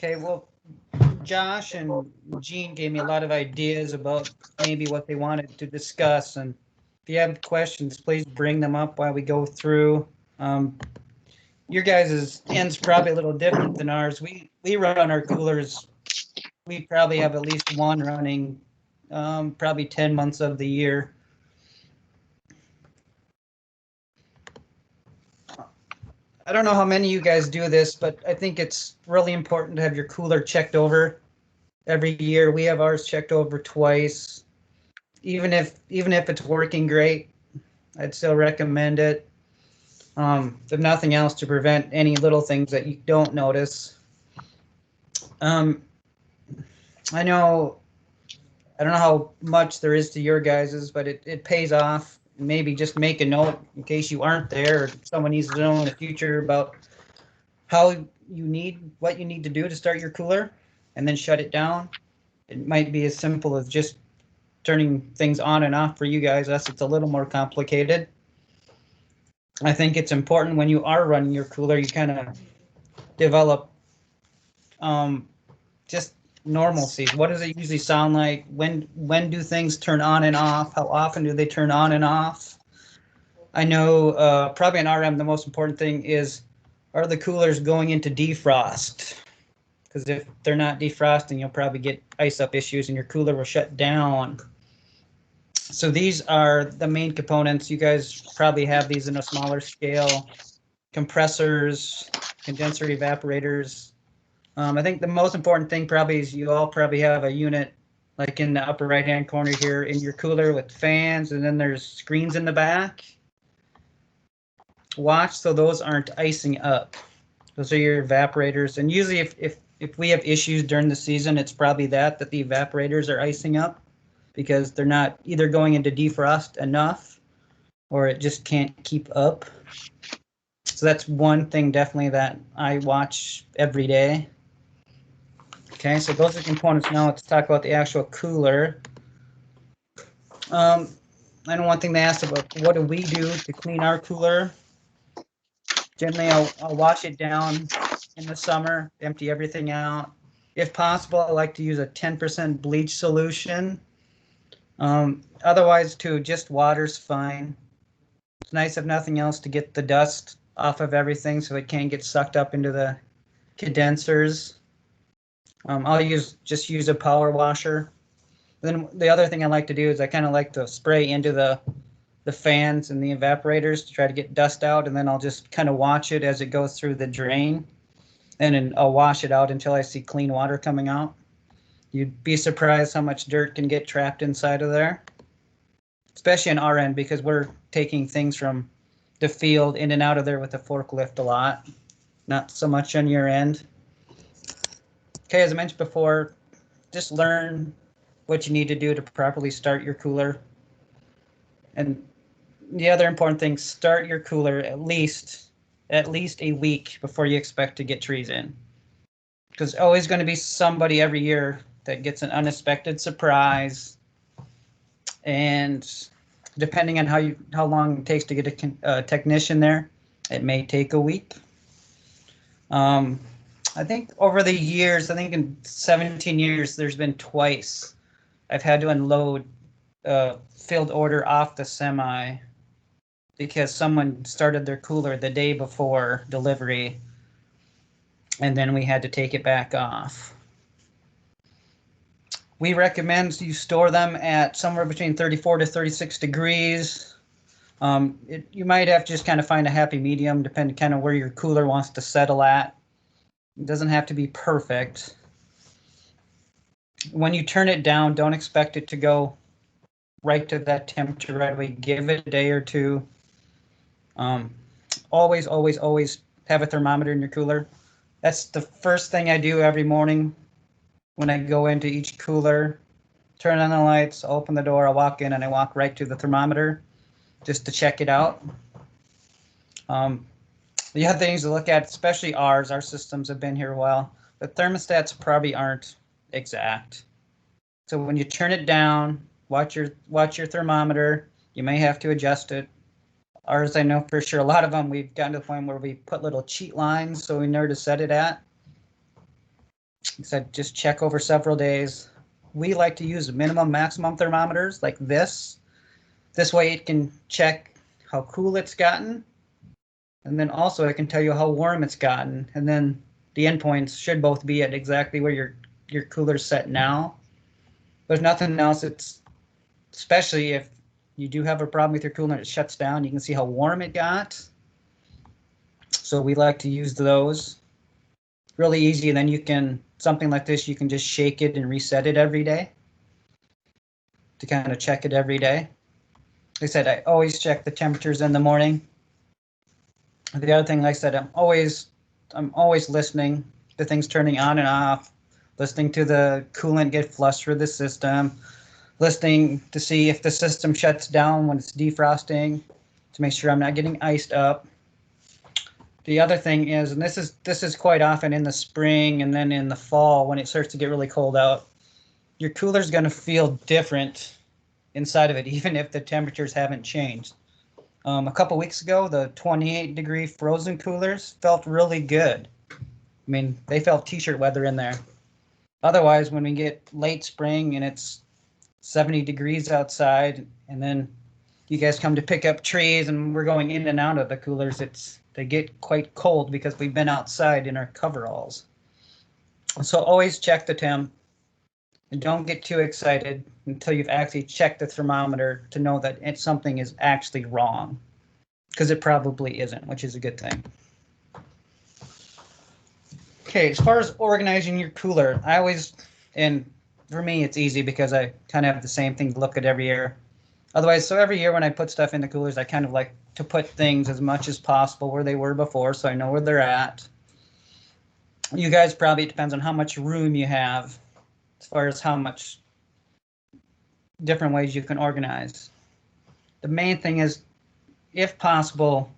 Okay, well, Josh and Gene gave me a lot of ideas about maybe what they wanted to discuss. And if you have questions, please bring them up while we go through. Um, your guys' end's probably a little different than ours. We run our coolers. We probably have at least one running, probably 10 months of the year. I don't know how many of you guys do this, but I think it's really important to have your cooler checked over every year. We have ours checked over twice. Even if it's working great, I'd still recommend it. If nothing else, to prevent any little things that you don't notice. Um, I know I don't know how much there is to your guys's, but it pays off. Maybe just make a note in case you aren't there or someone needs to know in the future about what you need to do to start your cooler and then shut it down. It might be as simple as just turning things on and off for you guys. Us, it's a little more complicated. I think it's important when you are running your cooler, you kind of develop just normalcy. What does it usually sound like? When do things turn on and off? How often do they turn on and off? I know probably in RM the most important thing is, are the coolers going into defrost? Because if they're not defrosting, you'll probably get ice up issues and your cooler will shut down. So these are the main components. You guys probably have these in a smaller scale. Compressors, condenser evaporators. I think the most important thing probably is you all probably have a unit like in the upper right hand corner here in your cooler with fans, and then there's screens in the back. Watch so those aren't icing up. Those are your evaporators, and usually if we have issues during the season, it's probably that the evaporators are icing up because they're not either going into defrost enough or it just can't keep up. So that's one thing definitely that I watch every day. Okay, so those are components. Now let's talk about the actual cooler. I know one thing they asked about, what do we do to clean our cooler? Generally, I'll wash it down in the summer, empty everything out. If possible, I like to use a 10% bleach solution. Otherwise, too, just water's fine. It's nice if nothing else to get the dust off of everything so it can't get sucked up into the condensers. I'll just use a power washer. Then the other thing I like to do is I kind of like to spray into the fans and the evaporators to try to get dust out, and then I'll just kind of watch it as it goes through the drain, and then I'll wash it out until I see clean water coming out. You'd be surprised how much dirt can get trapped inside of there, especially in our end because we're taking things from the field in and out of there with a forklift a lot, not so much on your end. Okay, as I mentioned before, just learn what you need to do to properly start your cooler. And the other important thing, start your cooler at least a week before you expect to get trees in. Because always going to be somebody every year that gets an unexpected surprise. And depending on how long it takes to get a technician there, it may take a week. I think over the years, I think in 17 years, there's been twice I've had to unload a filled order off the semi because someone started their cooler the day before delivery, and then we had to take it back off. We recommend you store them at somewhere between 34 to 36 degrees. You might have to just kind of find a happy medium, depending kind of where your cooler wants to settle at. It doesn't have to be perfect. When you turn it down, don't expect it to go right to that temperature right away. Give it a day or two. Always have a thermometer in your cooler. That's the first thing I do every morning when I go into each cooler. Turn on the lights, open the door, I walk in, and I walk right to the thermometer just to check it out. The other things to look at, especially our systems have been here a while. The thermostats probably aren't exact. So when you turn it down, watch your thermometer. You may have to adjust it. Ours, I know for sure, a lot of them we've gotten to the point where we put little cheat lines so we know where to set it at. Like I said, just check over several days. We like to use minimum maximum thermometers like this. This way it can check how cool it's gotten, and then also it can tell you how warm it's gotten, and then the endpoints should both be at exactly where your cooler's set now. There's nothing else. It's especially if you do have a problem with your cooler and it shuts down, you can see how warm it got. So we like to use those. Really easy, and then you can, something like this, you can just shake it and reset it every day to kind of check it every day. Like I said, I always check the temperatures in the morning. The other thing, like I said, I'm always listening to things turning on and off, listening to the coolant get flushed through the system, listening to see if the system shuts down when it's defrosting to make sure I'm not getting iced up. The other thing is, and this is quite often in the spring and then in the fall when it starts to get really cold out, your cooler's going to feel different inside of it, even if the temperatures haven't changed. A couple weeks ago, the 28-degree frozen coolers felt really good. I mean, they felt t-shirt weather in there. Otherwise, when we get late spring and it's 70 degrees outside, and then you guys come to pick up trees and we're going in and out of the coolers, they get quite cold because we've been outside in our coveralls. So always check the temp and don't get too excited until you've actually checked the thermometer to know that something is actually wrong, because it probably isn't, which is a good thing. Okay, as far as organizing your cooler, and for me it's easy because I kind of have the same thing to look at every year. Otherwise, so every year when I put stuff in the coolers, I kind of like to put things as much as possible where they were before, so I know where they're at. You guys probably, it depends on how much room you have as far as how much different ways you can organize. The main thing is, if possible,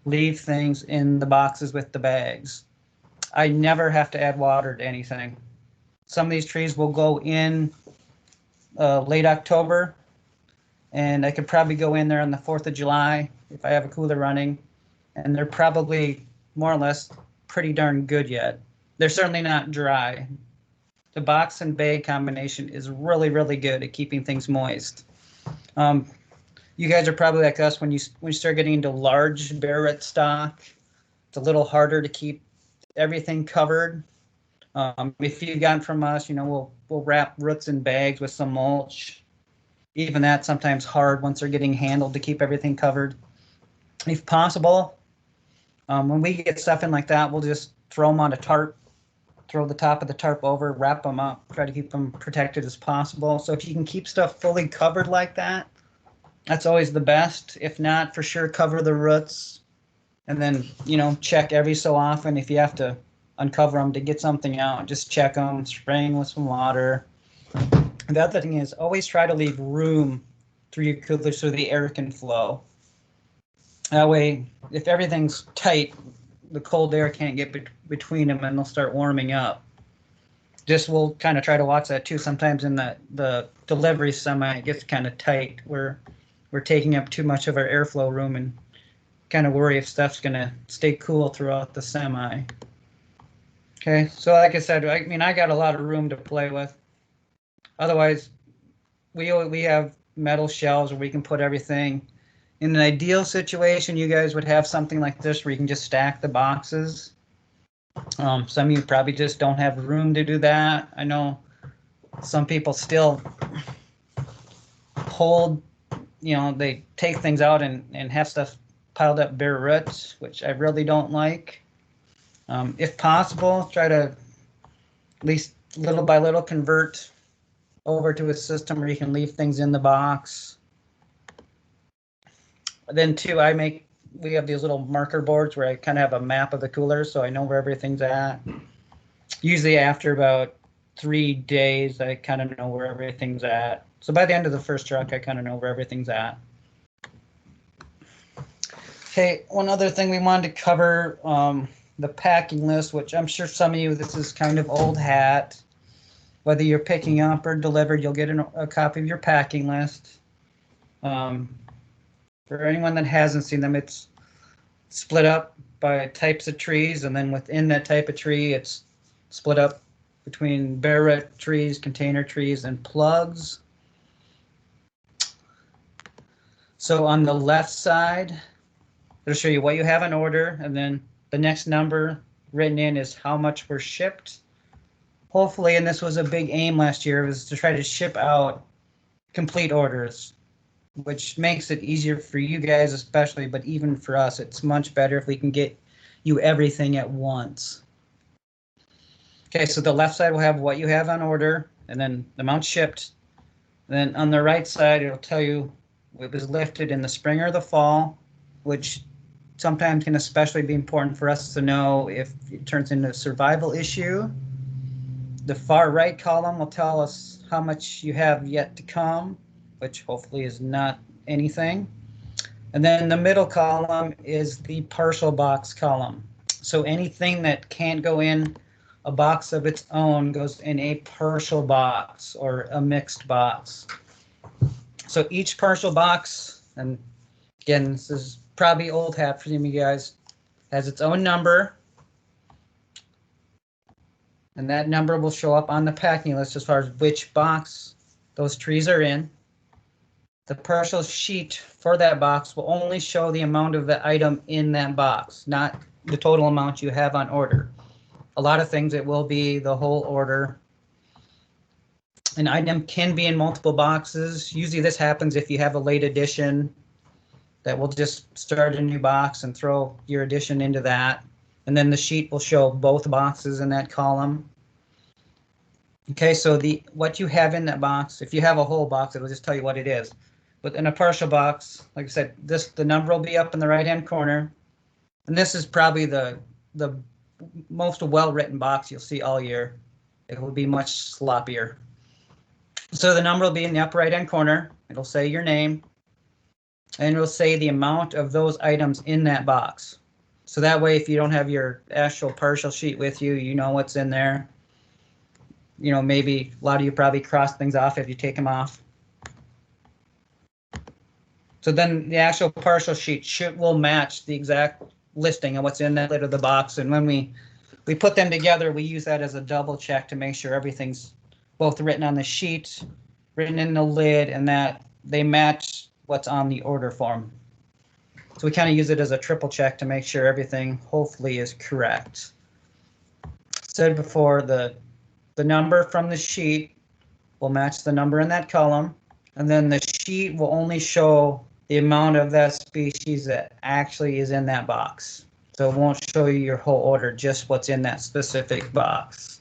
leave things in the boxes with the bags. I never have to add water to anything. Some of these trees will go in late October, and I could probably go in there on the 4th of July if I have a cooler running, and they're probably more or less pretty darn good yet. They're certainly not dry. The box and bag combination is really, really good at keeping things moist. You guys are probably like us when you start getting into large bare root stock. It's a little harder to keep everything covered. If you've gotten from us, we'll wrap roots in bags with some mulch. Even that's sometimes hard once they're getting handled to keep everything covered. If possible, when we get stuff in like that, we'll just throw them on a tarp, throw the top of the tarp over, wrap them up, try to keep them protected as possible. So if you can keep stuff fully covered like that, that's always the best. If not, for sure, cover the roots, and then, check every so often. If you have to uncover them to get something out, just check them, spraying with some water. The other thing is, always try to leave room through your cooler so the air can flow. That way, if everything's tight, the cold air can't get between them and they'll start warming up. Just we'll kind of try to watch that too. Sometimes in the delivery semi, it gets kind of tight where we're taking up too much of our airflow room and kind of worry if stuff's going to stay cool throughout the semi. Okay, so like I said, I got a lot of room to play with. Otherwise, we have metal shelves where we can put everything. In an ideal situation, you guys would have something like this where you can just stack the boxes. Some of you probably just don't have room to do that. I know some people still hold, they take things out and have stuff piled up bare roots, which I really don't like. If possible, try to at least little by little convert over to a system where you can leave things in the box. Then too, we have these little marker boards where I kind of have a map of the cooler, so I know where everything's at. Usually after about 3 days, I kind of know where everything's at. So by the end of the first truck, I kind of know where everything's at. Okay, one other thing we wanted to cover, the packing list, which I'm sure some of you, this is kind of old hat. Whether you're picking up or delivered, you'll get a copy of your packing list. For anyone that hasn't seen them, it's split up by types of trees, and then within that type of tree, it's split up between bare root trees, container trees, and plugs. So on the left side, it'll show you what you have on order, and then the next number written in is how much were shipped. Hopefully, and this was a big aim last year, was to try to ship out complete orders, which makes it easier for you guys especially, but even for us, it's much better if we can get you everything at once. Okay, so the left side will have what you have on order, and then the amount shipped. And then on the right side, it'll tell you it was lifted in the spring or the fall, which sometimes can especially be important for us to know if it turns into a survival issue. The far right column will tell us how much you have yet to come, which hopefully is not anything. And then the middle column is the partial box column. So anything that can't go in a box of its own goes in a partial box or a mixed box. So each partial box, and again, this is probably old hat for some of you guys, has its own number. And that number will show up on the packing list as far as which box those trees are in. The partial sheet for that box will only show the amount of the item in that box, not the total amount you have on order. A lot of things it will be the whole order. An item can be in multiple boxes. Usually this happens if you have a late edition that will just start a new box and throw your addition into that. And then the sheet will show both boxes in that column. Okay, so what you have in that box, if you have a whole box, it'll just tell you what it is. But in a partial box, like I said, the number will be up in the right-hand corner. And this is probably the most well-written box you'll see all year. It will be much sloppier. So the number will be in the upper right-hand corner. It'll say your name, and it'll say the amount of those items in that box. So that way, if you don't have your actual partial sheet with you, you know what's in there. You know, maybe a lot of you probably cross things off if you take them off. So then the actual partial sheet will match the exact listing of what's in that lid of the box. And when we put them together, we use that as a double check to make sure everything's both written on the sheet, written in the lid, and that they match what's on the order form. So we kind of use it as a triple check to make sure everything hopefully is correct. Said before, the number from the sheet will match the number in that column, and then the sheet will only show the amount of that species that actually is in that box. So it won't show you your whole order, just what's in that specific box.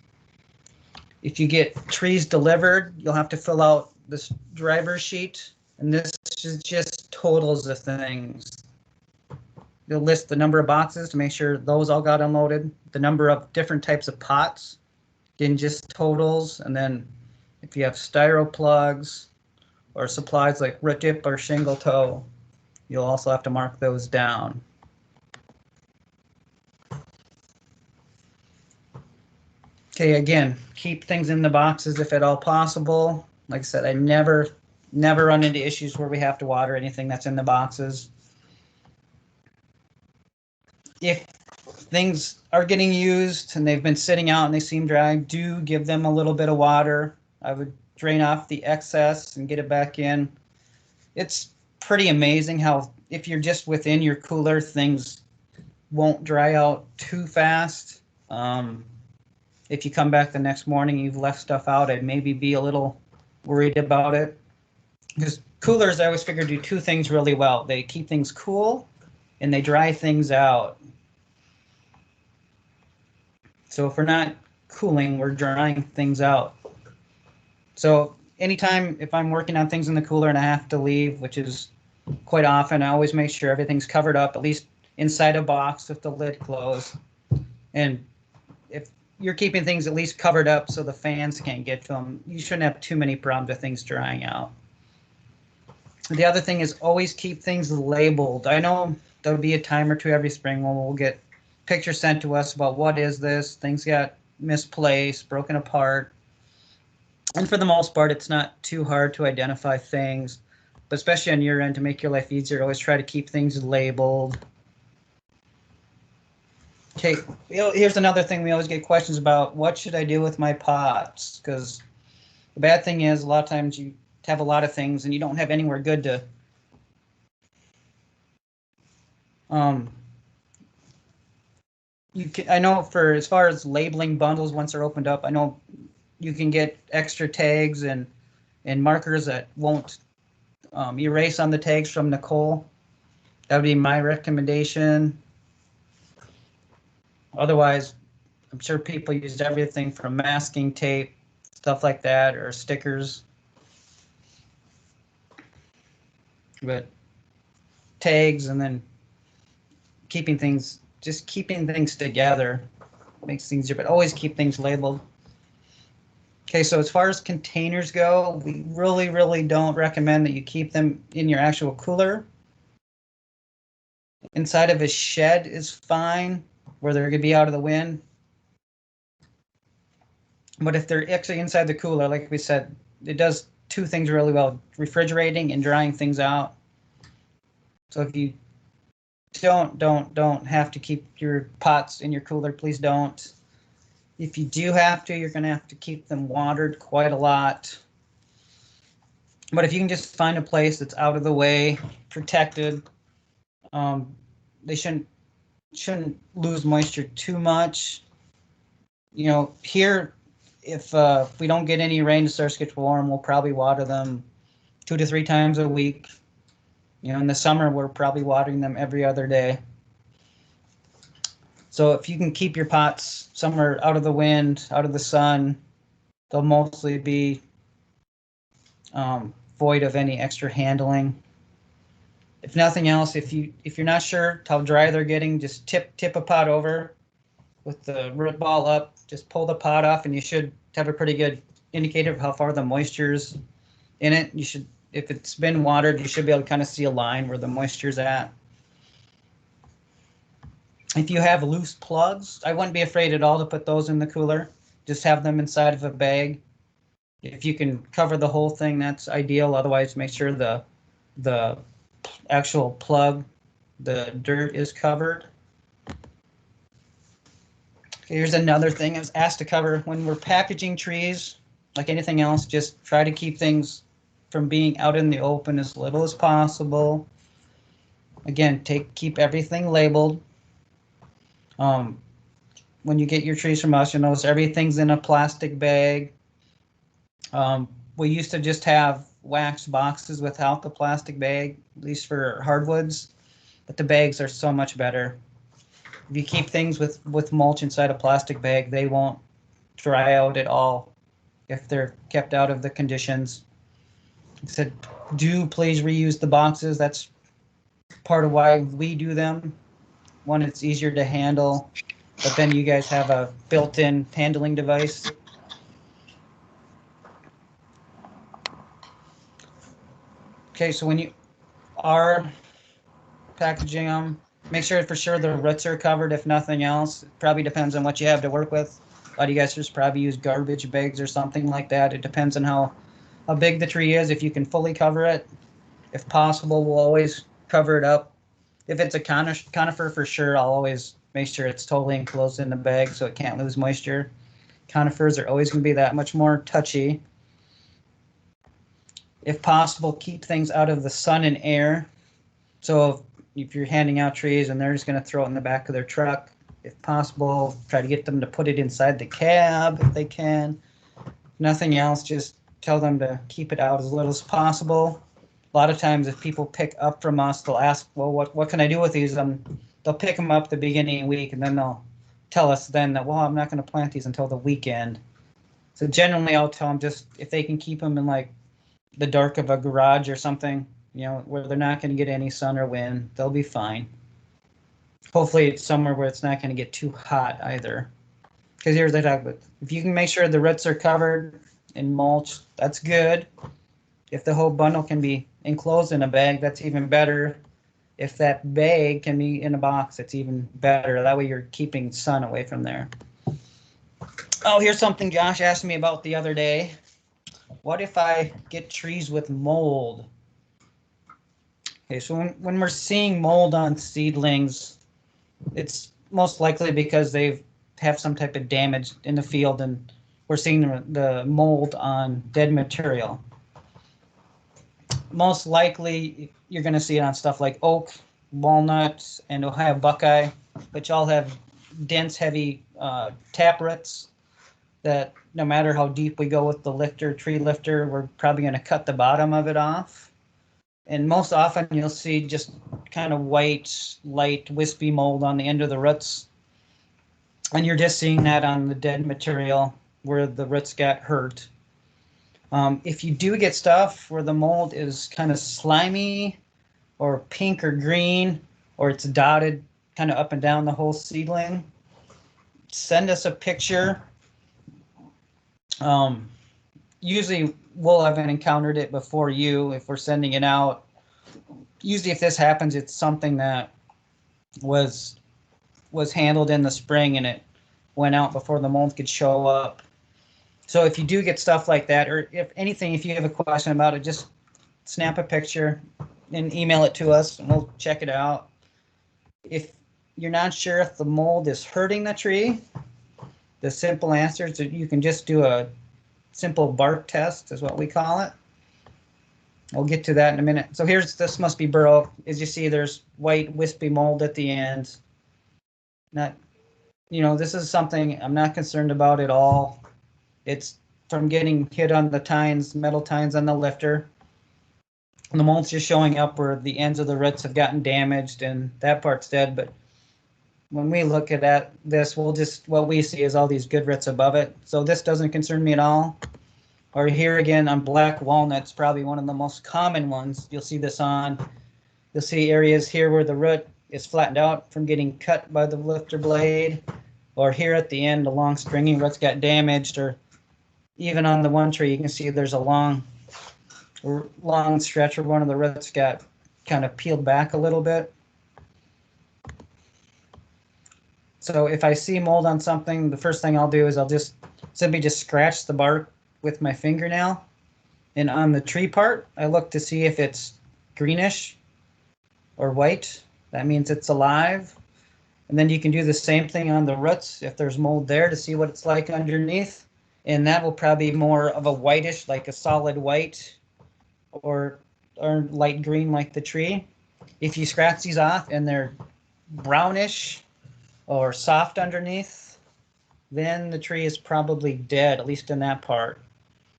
If you get trees delivered, you'll have to fill out this driver sheet, and this is just totals of things. You'll list the number of boxes to make sure those all got unloaded, the number of different types of pots, again, just totals, and then if you have styro plugs or supplies like root dip or shingle toe, you'll also have to mark those down. Okay, again, keep things in the boxes if at all possible. Like I said, I never run into issues where we have to water anything that's in the boxes. If things are getting used and they've been sitting out and they seem dry, do give them a little bit of water. I would drain off the excess and get it back in. It's pretty amazing how if you're just within your cooler, things won't dry out too fast. If you come back the next morning and you've left stuff out, I'd maybe be a little worried about it. Because coolers, I always figure, do two things really well. They keep things cool and they dry things out. So if we're not cooling, we're drying things out. So anytime if I'm working on things in the cooler and I have to leave, which is quite often, I always make sure everything's covered up, at least inside a box with the lid closed. And if you're keeping things at least covered up so the fans can't get to them, you shouldn't have too many problems with things drying out. The other thing is always keep things labeled. I know there'll be a time or two every spring when we'll get pictures sent to us about what is this, things got misplaced, broken apart. And for the most part, it's not too hard to identify things, but especially on your end to make your life easier, always try to keep things labeled. Okay, here's another thing we always get questions about. What should I do with my pots? Because the bad thing is a lot of times you have a lot of things and you don't have anywhere good to you can, I know for as far as labeling bundles once they're opened up, I know you can get extra tags and markers that won't erase on the tags from Nicole. That would be my recommendation. Otherwise, I'm sure people use everything from masking tape, stuff like that, or stickers. But tags and then keeping things together makes things easier, but always keep things labeled. Okay, so as far as containers go, we really, really don't recommend that you keep them in your actual cooler. Inside of a shed is fine, where they're going to be out of the wind. But if they're actually inside the cooler, like we said, it does two things really well, refrigerating and drying things out. So if you don't have to keep your pots in your cooler, please don't. If you do have to, you're going to have to keep them watered quite a lot. But if you can just find a place that's out of the way, protected, they shouldn't lose moisture too much. You know, here, if we don't get any rain, it starts to get warm, we'll probably water them 2 to 3 times a week. You know, in the summer, we're probably watering them every other day. So if you can keep your pots somewhere out of the wind, out of the sun, they'll mostly be void of any extra handling. If nothing else, if you're not sure how dry they're getting, just tip a pot over with the root ball up. Just pull the pot off, and you should have a pretty good indicator of how far the moisture's in it. You should, if it's been watered, you should be able to kind of see a line where the moisture's at. If you have loose plugs, I wouldn't be afraid at all to put those in the cooler. Just have them inside of a bag. If you can cover the whole thing, that's ideal. Otherwise, make sure the actual plug, the dirt is covered. Okay, here's another thing I was asked to cover. When we're packaging trees, like anything else, just try to keep things from being out in the open as little as possible. Again, keep everything labeled. When you get your trees from us, you'll notice everything's in a plastic bag. We used to just have wax boxes without the plastic bag, at least for hardwoods, but the bags are so much better. If you keep things with mulch inside a plastic bag, they won't dry out at all if they're kept out of the conditions. Like I said, do please reuse the boxes. That's part of why we do them. One, it's easier to handle, but then you guys have a built-in handling device. Okay, so when you are packaging them, make sure for sure the roots are covered, if nothing else. It probably depends on what you have to work with. A lot of you guys just probably use garbage bags or something like that. It depends on how big the tree is. If you can fully cover it, if possible, we'll always cover it up. If it's a conifer, for sure, I'll always make sure it's totally enclosed in the bag so it can't lose moisture. Conifers are always going to be that much more touchy. If possible, keep things out of the sun and air. So if you're handing out trees and they're just going to throw it in the back of their truck, if possible, try to get them to put it inside the cab if they can. If nothing else, just tell them to keep it out as little as possible. A lot of times if people pick up from us, they'll ask, well, what can I do with these? They'll pick them up the beginning of the week, and then they'll tell us then that, well, I'm not going to plant these until the weekend. So generally I'll tell them just if they can keep them in like the dark of a garage or something, you know, where they're not going to get any sun or wind, they'll be fine. Hopefully it's somewhere where it's not going to get too hot either. Because here's the talk about, if you can make sure the roots are covered in mulch, that's good. If the whole bundle can be enclosed in a bag, that's even better. If that bag can be in a box, it's even better. That way you're keeping sun away from there. Oh, here's something Josh asked me about the other day. What if I get trees with mold? Okay, so when we're seeing mold on seedlings, it's most likely because they have some type of damage in the field, and we're seeing the mold on dead material. Most likely, you're going to see it on stuff like oak, walnut, and Ohio buckeye, which all have dense, heavy tap roots that no matter how deep we go with the lifter, tree lifter, we're probably going to cut the bottom of it off. And most often you'll see just kind of white, light, wispy mold on the end of the roots. And you're just seeing that on the dead material where the roots got hurt. If you do get stuff where the mold is kind of slimy or pink or green, or it's dotted kind of up and down the whole seedling, send us a picture. Usually we'll have encountered it before you if we're sending it out. Usually if this happens, it's something that was handled in the spring and it went out before the mold could show up. So if you do get stuff like that, or if anything, if you have a question about it, just snap a picture and email it to us and we'll check it out. If you're not sure if the mold is hurting the tree, the simple answer is that you can just do a simple bark test, is what we call it. We'll get to that in a minute. So this must be burrow. As you see, there's white wispy mold at the end. This is something I'm not concerned about at all. It's from getting hit on the tines, metal tines on the lifter. And the mold's just showing up where the ends of the roots have gotten damaged and that part's dead. But when we look at this, what we see is all these good roots above it. So this doesn't concern me at all. Or here again on black walnuts, probably one of the most common ones. You'll see this on. You'll see areas here where the root is flattened out from getting cut by the lifter blade. Or here at the end, the long stringy roots got damaged. Or even on the one tree, you can see there's a long stretch where one of the roots got kind of peeled back a little bit. So if I see mold on something, the first thing I'll do is I'll just simply scratch the bark with my fingernail. And on the tree part, I look to see if it's greenish or white. That means it's alive. And then you can do the same thing on the roots if there's mold there to see what it's like underneath. And that will probably be more of a whitish, like a solid white, or light green like the tree. If you scratch these off and they're brownish or soft underneath, then the tree is probably dead, at least in that part.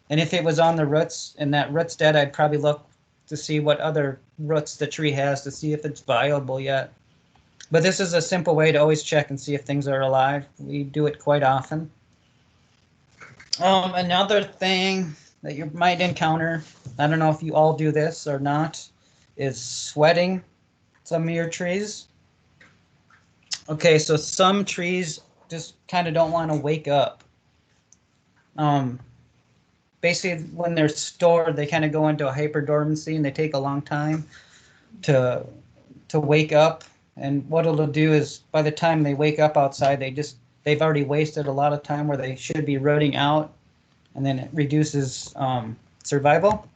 And if it was on the roots and that root's dead, I'd probably look to see what other roots the tree has to see if it's viable yet. But this is a simple way to always check and see if things are alive. We do it quite often. Another thing that you might encounter, I don't know if you all do this or not, is sweating some of your trees. Okay, so some trees just kind of don't want to wake up. Basically, when they're stored, they kind of go into a hyperdormancy and they take a long time to wake up. And what it'll do is by the time they wake up outside, they've already wasted a lot of time where they should be rooting out, and then it reduces survival.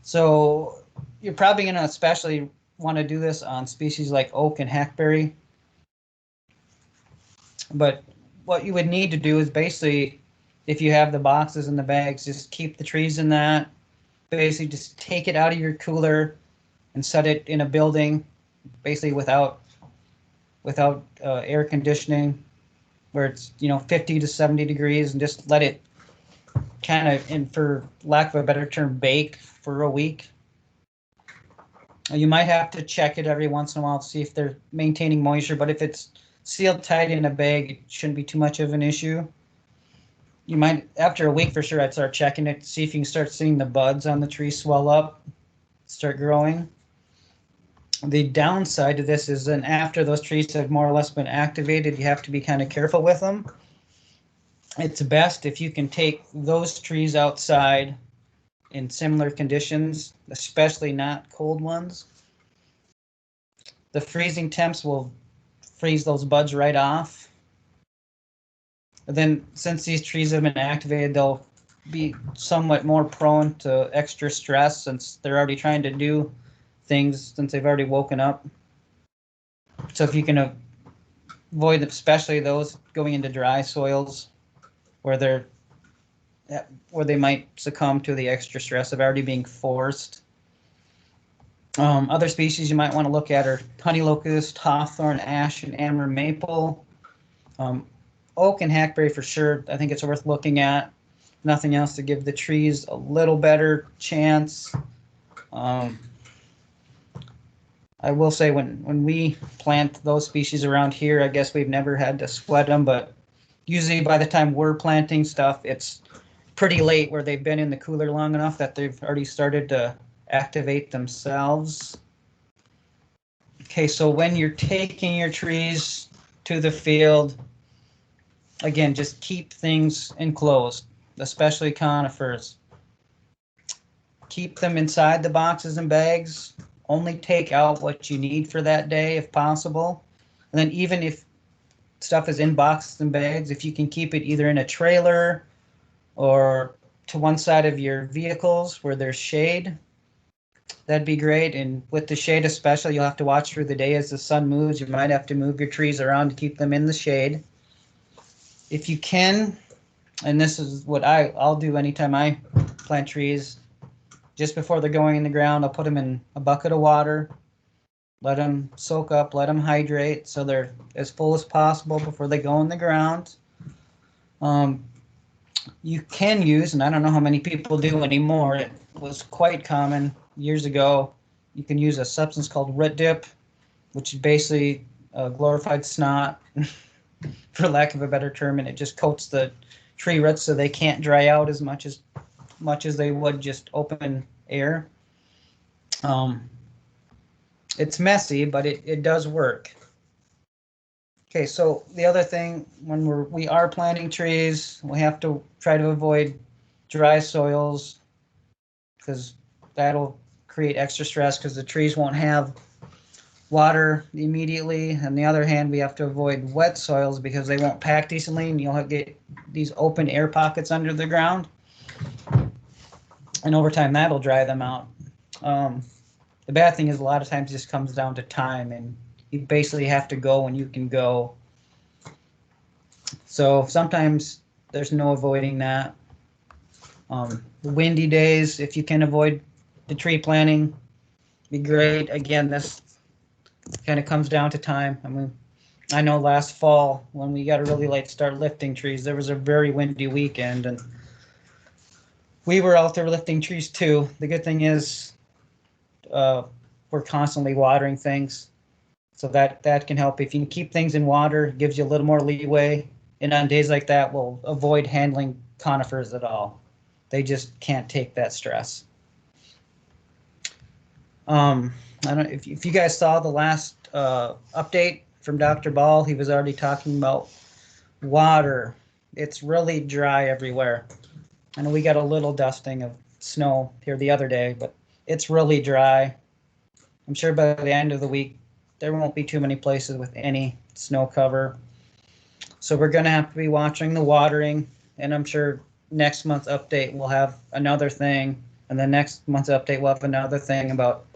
So you're probably going to especially want to do this on species like oak and hackberry. But what you would need to do is basically, if you have the boxes and the bags, just keep the trees in that. Basically, just take it out of your cooler and set it in a building, basically without air conditioning, where it's 50 to 70 degrees, and just let it kind of, and for lack of a better term, bake for a week. You might have to check it every once in a while to see if they're maintaining moisture, but if it's sealed tight in a bag, it shouldn't be too much of an issue. You might, after a week for sure, I'd start checking it to see if you can start seeing the buds on the tree swell up, start growing. The downside to this is then after those trees have more or less been activated, you have to be kind of careful with them. It's best if you can take those trees outside in similar conditions, especially not cold ones. The freezing temps will freeze those buds right off. But then since these trees have been activated, they'll be somewhat more prone to extra stress since they're already trying to do things since they've already woken up. So if you can avoid, especially those going into dry soils where they might succumb to the extra stress of already being forced. Other species you might want to look at are honey locust, hawthorn, ash, and amber maple. Oak and hackberry for sure. I think it's worth looking at. Nothing else to give the trees a little better chance. I will say when we plant those species around here, I guess we've never had to sweat them, but usually by the time we're planting stuff, it's pretty late where they've been in the cooler long enough that they've already started to activate themselves. Okay, so when you're taking your trees to the field, again, just keep things enclosed, especially conifers. Keep them inside the boxes and bags. Only take out what you need for that day if possible. And then even if stuff is in boxes and bags, if you can keep it either in a trailer or to one side of your vehicles where there's shade, that'd be great. And with the shade especially, you'll have to watch through the day as the sun moves. You might have to move your trees around to keep them in the shade. If you can, and this is what I'll do anytime I plant trees, just before they're going in the ground, I'll put them in a bucket of water, let them soak up, let them hydrate so they're as full as possible before they go in the ground. You can use, and I don't know how many people do anymore, it was quite common years ago, you can use a substance called root dip, which is basically glorified snot, for lack of a better term, and it just coats the tree roots so they can't dry out as much as they would just open air. It's messy, but it does work. Okay, so the other thing, when we are planting trees, we have to try to avoid dry soils because that'll create extra stress because the trees won't have water immediately. On the other hand, we have to avoid wet soils because they won't pack decently and you'll get these open air pockets under the ground. And over time, that'll dry them out. The bad thing is a lot of times it just comes down to time, and you basically have to go when you can go. So sometimes there's no avoiding that. The windy days, if you can avoid the tree planting, be great. Again, this kind of comes down to time. I mean, I know last fall when we got to really late start lifting trees, there was a very windy weekend, and we were out there lifting trees too. The good thing is we're constantly watering things, so that can help. If you can keep things in water, it gives you a little more leeway. And on days like that, we'll avoid handling conifers at all. They just can't take that stress. I don't know if you guys saw the last update from Dr. Ball. He was already talking about water. It's really dry everywhere. I know we got a little dusting of snow here the other day, but it's really dry. I'm sure by the end of the week, there won't be too many places with any snow cover. So we're going to have to be watching the watering, and I'm sure next month's update will have another thing, and the next month's update will have another thing about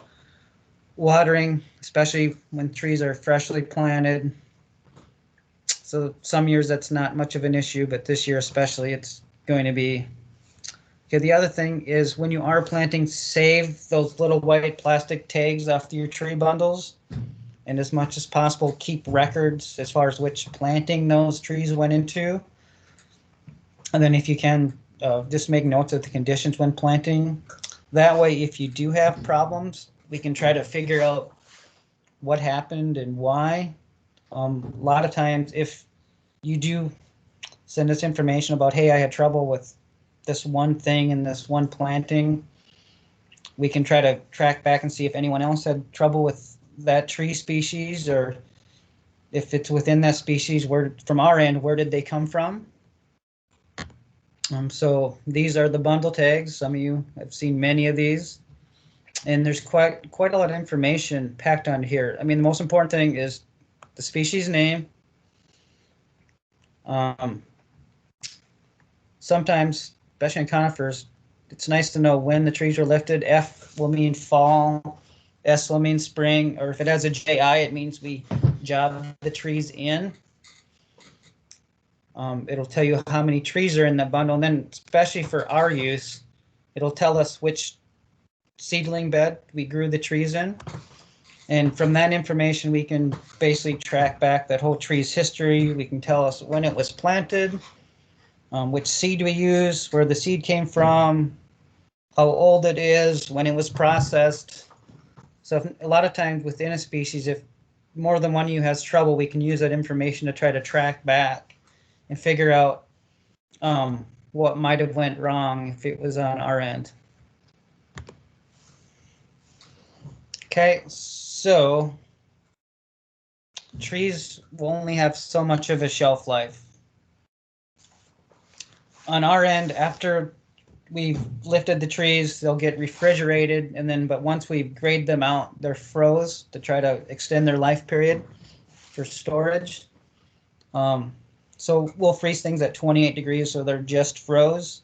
watering, especially when trees are freshly planted. So some years that's not much of an issue, but this year especially it's going to be. Okay, the other thing is when you are planting, save those little white plastic tags off your tree bundles. And as much as possible, keep records as far as which planting those trees went into. And then if you can, just make notes of the conditions when planting. That way, if you do have problems, we can try to figure out what happened and why. A lot of times, if you do send us information about, hey, I had trouble with this one thing and this one planting, we can try to track back and see if anyone else had trouble with that tree species, or if it's within that species, where from our end, where did they come from? So these are the bundle tags. Some of you have seen many of these, and there's quite a lot of information packed on here. I mean, the most important thing is the species name. Sometimes, especially in conifers, it's nice to know when the trees were lifted. F will mean fall, S will mean spring, or if it has a JI, it means we job the tree's in. It'll tell you how many trees are in the bundle, and then especially for our use, it'll tell us which seedling bed we grew the trees in. And from that information, we can basically track back that whole tree's history. We can tell us when it was planted, which seed we use, where the seed came from, how old it is, when it was processed. So if, a lot of times within a species, if more than one of you has trouble, we can use that information to try to track back and figure out what might have went wrong if it was on our end. Okay, so trees will only have so much of a shelf life. On our end, after we've lifted the trees, they'll get refrigerated, and then but once we grade them out, they're froze to try to extend their life period for storage. So we'll freeze things at 28 degrees, so they're just froze.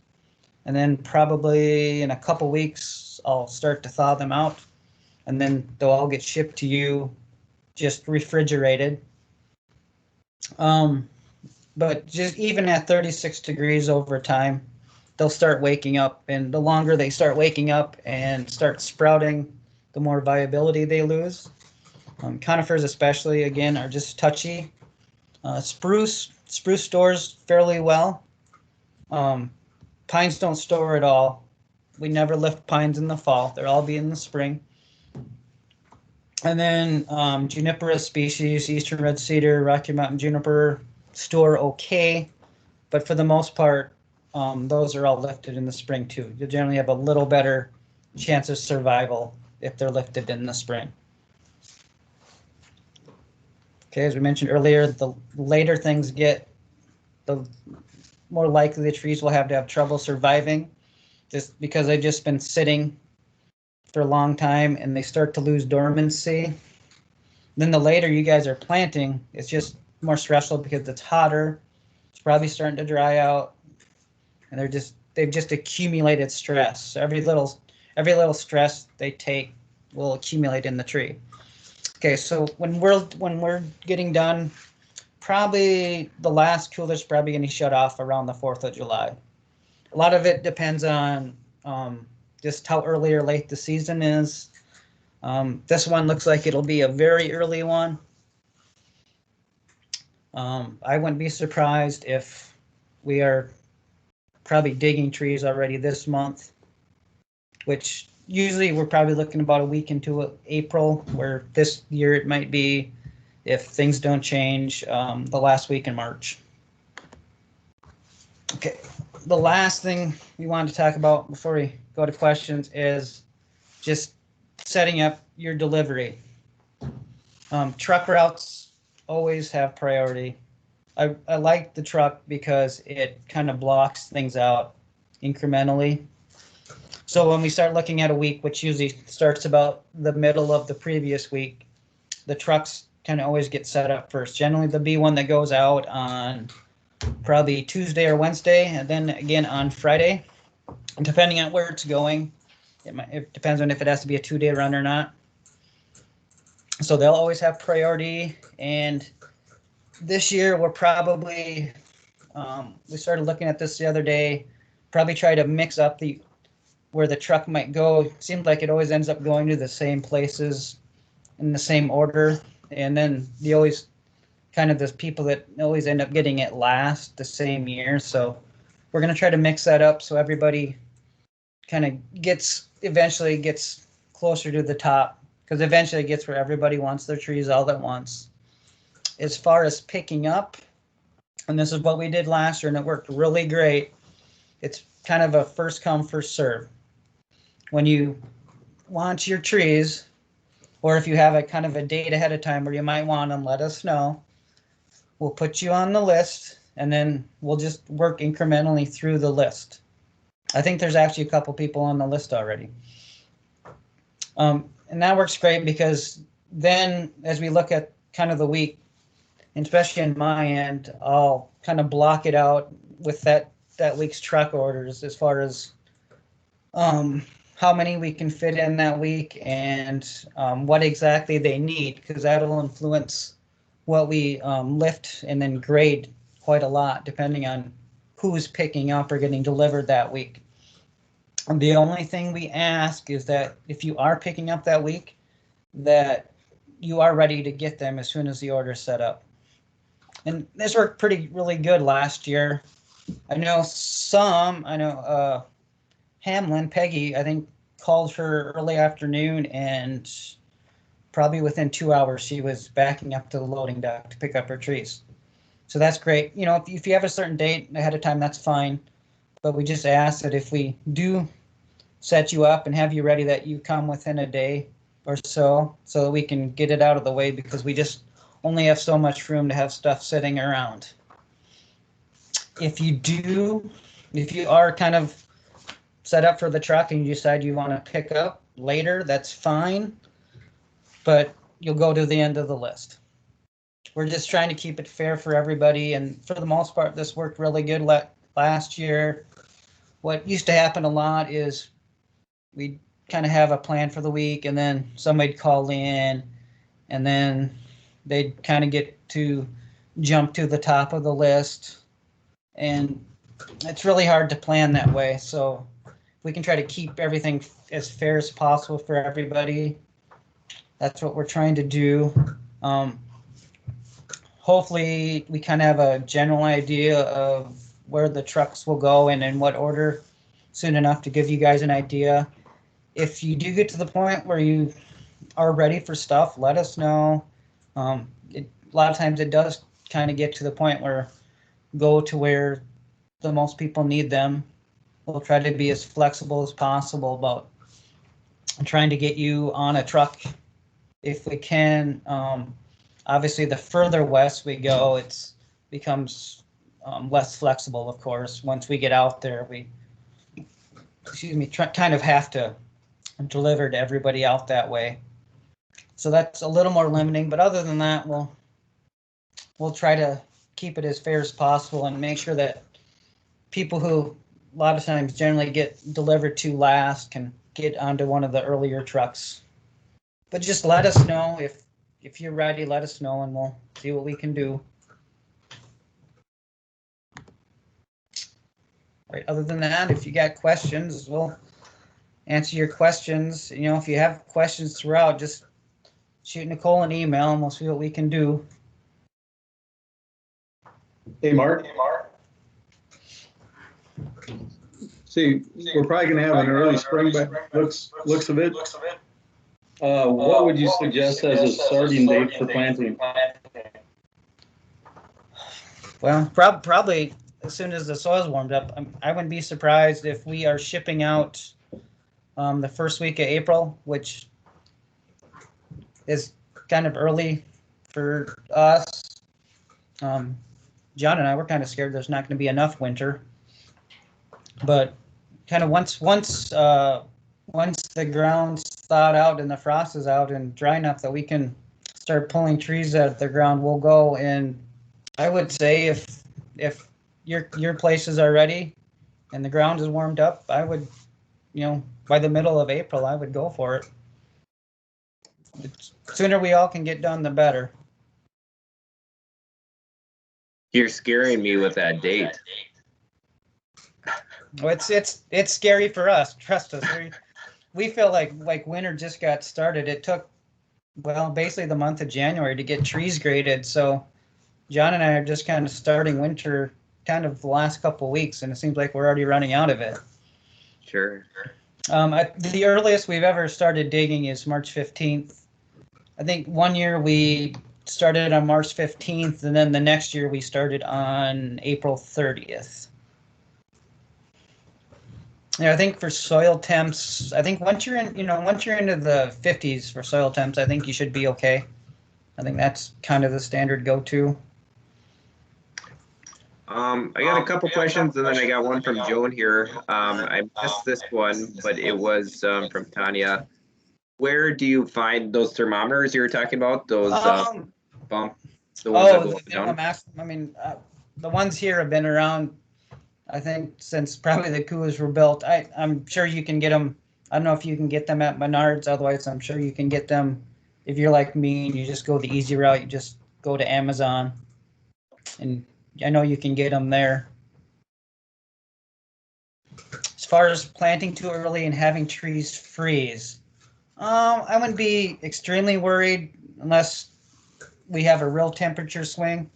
And then probably in a couple weeks, I'll start to thaw them out, and then they'll all get shipped to you just refrigerated. But just even at 36 degrees over time, they'll start waking up, and the longer they start waking up and start sprouting, the more viability they lose. Conifers especially, again, are just touchy. Spruce stores fairly well. Pines don't store at all. We never lift pines in the fall. They'll all be in the spring. And then juniperous species, eastern red cedar, Rocky Mountain juniper, store okay, but for the most part, those are all lifted in the spring too. You generally have a little better chance of survival if they're lifted in the spring. Okay, as we mentioned earlier, the later things get, the more likely the trees will have to have trouble surviving, just because they've just been sitting for a long time and they start to lose dormancy. Then the later you guys are planting, it's just more stressful because it's hotter. It's probably starting to dry out, and they've just accumulated stress. So every little stress they take will accumulate in the tree. Okay, so when we're getting done, probably the last cooler's probably going to shut off around the 4th of July. A lot of it depends on just how early or late the season is. This one looks like it'll be a very early one. I wouldn't be surprised if we are probably digging trees already this month, which usually we're probably looking about a week into April, where this year it might be, if things don't change, the last week in March. Okay, the last thing we wanted to talk about before we go to questions is just setting up your delivery. Truck routes always have priority. I like the truck because it kind of blocks things out incrementally. So when we start looking at a week, which usually starts about the middle of the previous week, the trucks kind of always get set up first. Generally, there'll be one that goes out on probably Tuesday or Wednesday, and then again on Friday. And depending on where it's going, it depends on if it has to be a 2-day run or not. So they'll always have priority. And this year, we're probably, we started looking at this the other day, probably try to mix up where the truck might go. It seems like it always ends up going to the same places in the same order. And then you always kind of those people that always end up getting it last the same year. So we're going to try to mix that up so everybody kind of eventually gets closer to the top, because eventually it gets where everybody wants their trees all at once. As far as picking up, and this is what we did last year, and it worked really great, it's kind of a first come, first serve. When you want your trees, or if you have a kind of a date ahead of time where you might want them, let us know. We'll put you on the list, and then we'll just work incrementally through the list. I think there's actually a couple people on the list already. And that works great, because then as we look at kind of the week, and especially in my end, I'll kind of block it out with that week's truck orders as far as how many we can fit in that week and what exactly they need, because that'll influence what we lift and then grade quite a lot depending on who's picking up or getting delivered that week. And the only thing we ask is that if you are picking up that week, that you are ready to get them as soon as the order is set up. And this worked really good last year. I know Hamlin, Peggy, I think called her early afternoon, and probably within 2 hours she was backing up to the loading dock to pick up her trees. So that's great. You know, if you have a certain date ahead of time, that's fine. But we just ask that if we do set you up and have you ready, that you come within a day or so that we can get it out of the way, because we just only have so much room to have stuff sitting around. If you are kind of set up for the truck and you decide you want to pick up later, that's fine, but you'll go to the end of the list. We're just trying to keep it fair for everybody, and for the most part, this worked really good last year. What used to happen a lot is we'd kind of have a plan for the week, and then somebody'd call in, and then they'd kind of get to jump to the top of the list, and it's really hard to plan that way. So we can try to keep everything as fair as possible for everybody. That's what we're trying to do. Hopefully we kind of have a general idea of where the trucks will go and in what order soon enough to give you guys an idea. If you do get to the point where you are ready for stuff, let us know. A lot of times it does kind of get to the point where go to where the most people need them. We'll try to be as flexible as possible about trying to get you on a truck if we can. Obviously, the further west we go, it becomes less flexible, of course. Once we get out there, we kind of have to deliver to everybody out that way. So that's a little more limiting, but other than that, we'll try to keep it as fair as possible and make sure that people who a lot of times generally get delivered to last can get onto one of the earlier trucks. But just let us know if you're ready, let us know and we'll see what we can do. Right, other than that, if you got questions, we'll answer your questions. You know, if you have questions throughout, just shoot Nicole an email and we'll see what we can do. Hey, Mark. See, we're probably going to have an early spring, but looks of it. What would you suggest as a starting date for planting? Well, probably as soon as the soil's warmed up. I wouldn't be surprised if we are shipping out the first week of April, which is kind of early for us. John and I were kind of scared there's not going to be enough winter, but kind of once the ground's thawed out and the frost is out and dry enough that we can start pulling trees out of the ground, we'll go. And I would say if your places are ready and the ground is warmed up, I would, by the middle of April, I would go for it. The sooner we all can get done, the better. You're scaring me with that date. Well, it's scary for us. Trust us. We feel like winter just got started. It took, basically the month of January to get trees graded. So John and I are just kind of starting winter kind of the last couple of weeks, and it seems like we're already running out of it. Sure. The earliest we've ever started digging is March 15th. I think one year we started on March 15th, and then the next year we started on April 30th. Yeah, I think for soil temps, I think once you're into the 50s for soil temps, I think you should be okay. I think that's kind of the standard go-to. I got a couple questions, and then I got one from Joan here. I missed this one, but it was from Tanya. Where do you find those thermometers you were talking about? Those bump, the ones that go down? I mean, the ones here have been around, I think, since probably the coolers were built. I'm sure you can get them. I don't know if you can get them at Menards. Otherwise, I'm sure you can get them if you're like me and you just go the easy route. You just go to Amazon, and I know you can get them there. As far as planting too early and having trees freeze, I wouldn't be extremely worried unless we have a real temperature swing.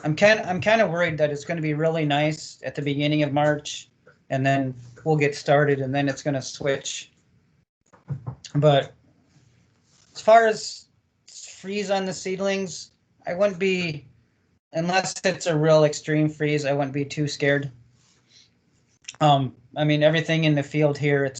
I'm kind of worried that it's going to be really nice at the beginning of March, and then we'll get started, and then it's going to switch. But as far as freeze on the seedlings, I wouldn't be, unless it's a real extreme freeze, I wouldn't be too scared. I mean, everything in the field here,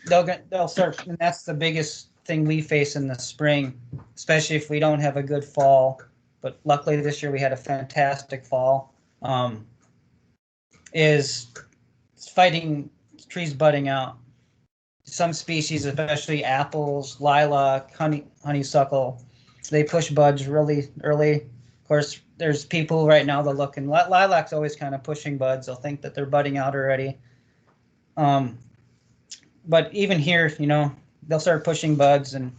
they'll start, and that's the biggest thing we face in the spring, especially if we don't have a good fall. But luckily this year we had a fantastic fall. Is fighting trees budding out. Some species, especially apples, lilac, honeysuckle, they push buds really early. Of course, there's people right now that look, and lilac's always kind of pushing buds. They'll think that they're budding out already. But even here, they'll start pushing buds, and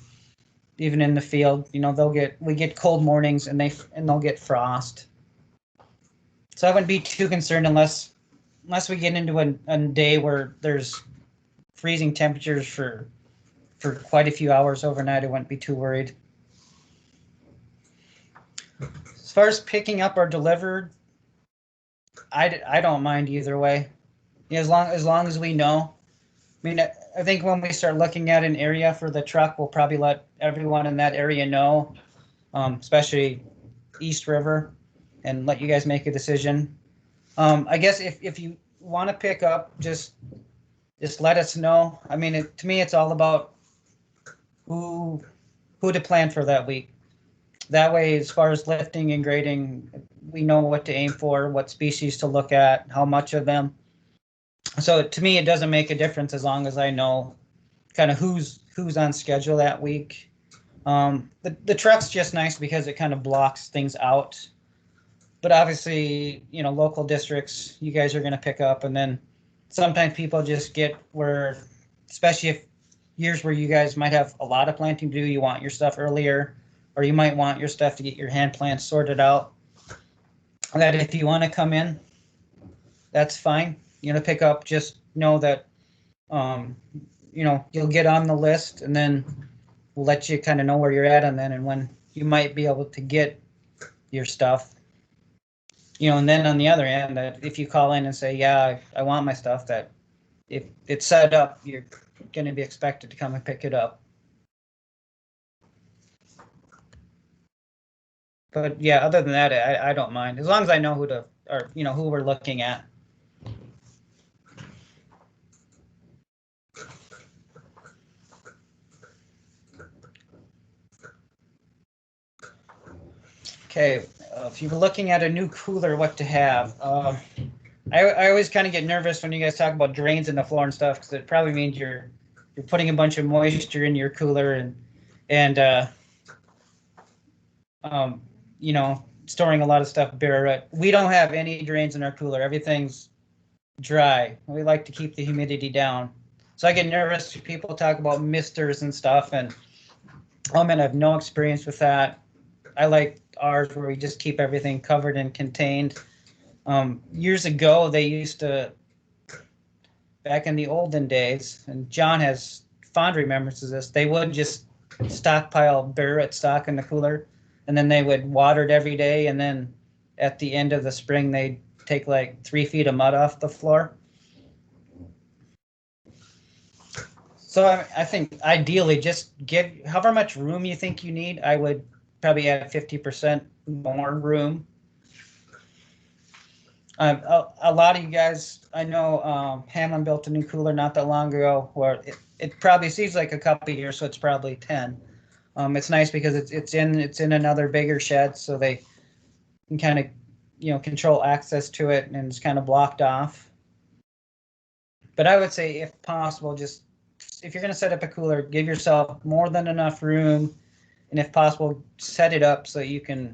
even in the field, we get cold mornings, and they'll get frost. So I wouldn't be too concerned unless we get into a day where there's freezing temperatures for quite a few hours overnight. I wouldn't be too worried. As far as picking up or delivered, I don't mind either way. As long as we know. I mean, I think when we start looking at an area for the truck, we'll probably let everyone in that area know, especially East River, and let you guys make a decision. I guess if you want to pick up, just let us know. I mean, to me, it's all about who to plan for that week. That way, as far as lifting and grading, we know what to aim for, what species to look at, how much of them. So to me, it doesn't make a difference as long as I know kind of who's on schedule that week. The truck's just nice because it kind of blocks things out. But obviously, local districts, you guys are going to pick up, and then sometimes people just get where, especially if years where you guys might have a lot of planting to do, you want your stuff earlier, or you might want your stuff to get your hand plants sorted out. That if you want to come in, that's fine. Pick up, just know that, you'll get on the list, and then we'll let you kind of know where you're at, and then and when you might be able to get your stuff. And then on the other end, that if you call in and say, yeah, I want my stuff, that if it's set up, you're going to be expected to come and pick it up. But yeah, other than that, I don't mind, as long as I know who we're looking at. Okay, if you were looking at a new cooler, what to have? I always kind of get nervous when you guys talk about drains in the floor and stuff, because it probably means you're putting a bunch of moisture in your cooler and storing a lot of stuff bare. We don't have any drains in our cooler. Everything's dry. We like to keep the humidity down. So I get nervous when people talk about misters and stuff, and I have no experience with that. I like ours where we just keep everything covered and contained. Years ago, they used to, back in the olden days, and John has fond remembrances of this, they would just stockpile Barrett stock in the cooler, and then they would water it every day, and then at the end of the spring, they'd take like 3 feet of mud off the floor. So I think ideally, just give however much room you think you need. I would probably add 50% more room. A lot of you guys, I know Hamlin built a new cooler not that long ago, where it probably seems like a couple of years, so it's probably 10. It's nice because it's in another bigger shed, so they can kind of control access to it, and it's kind of blocked off. But I would say, if possible, just if you're going to set up a cooler, give yourself more than enough room. And if possible, set it up so you can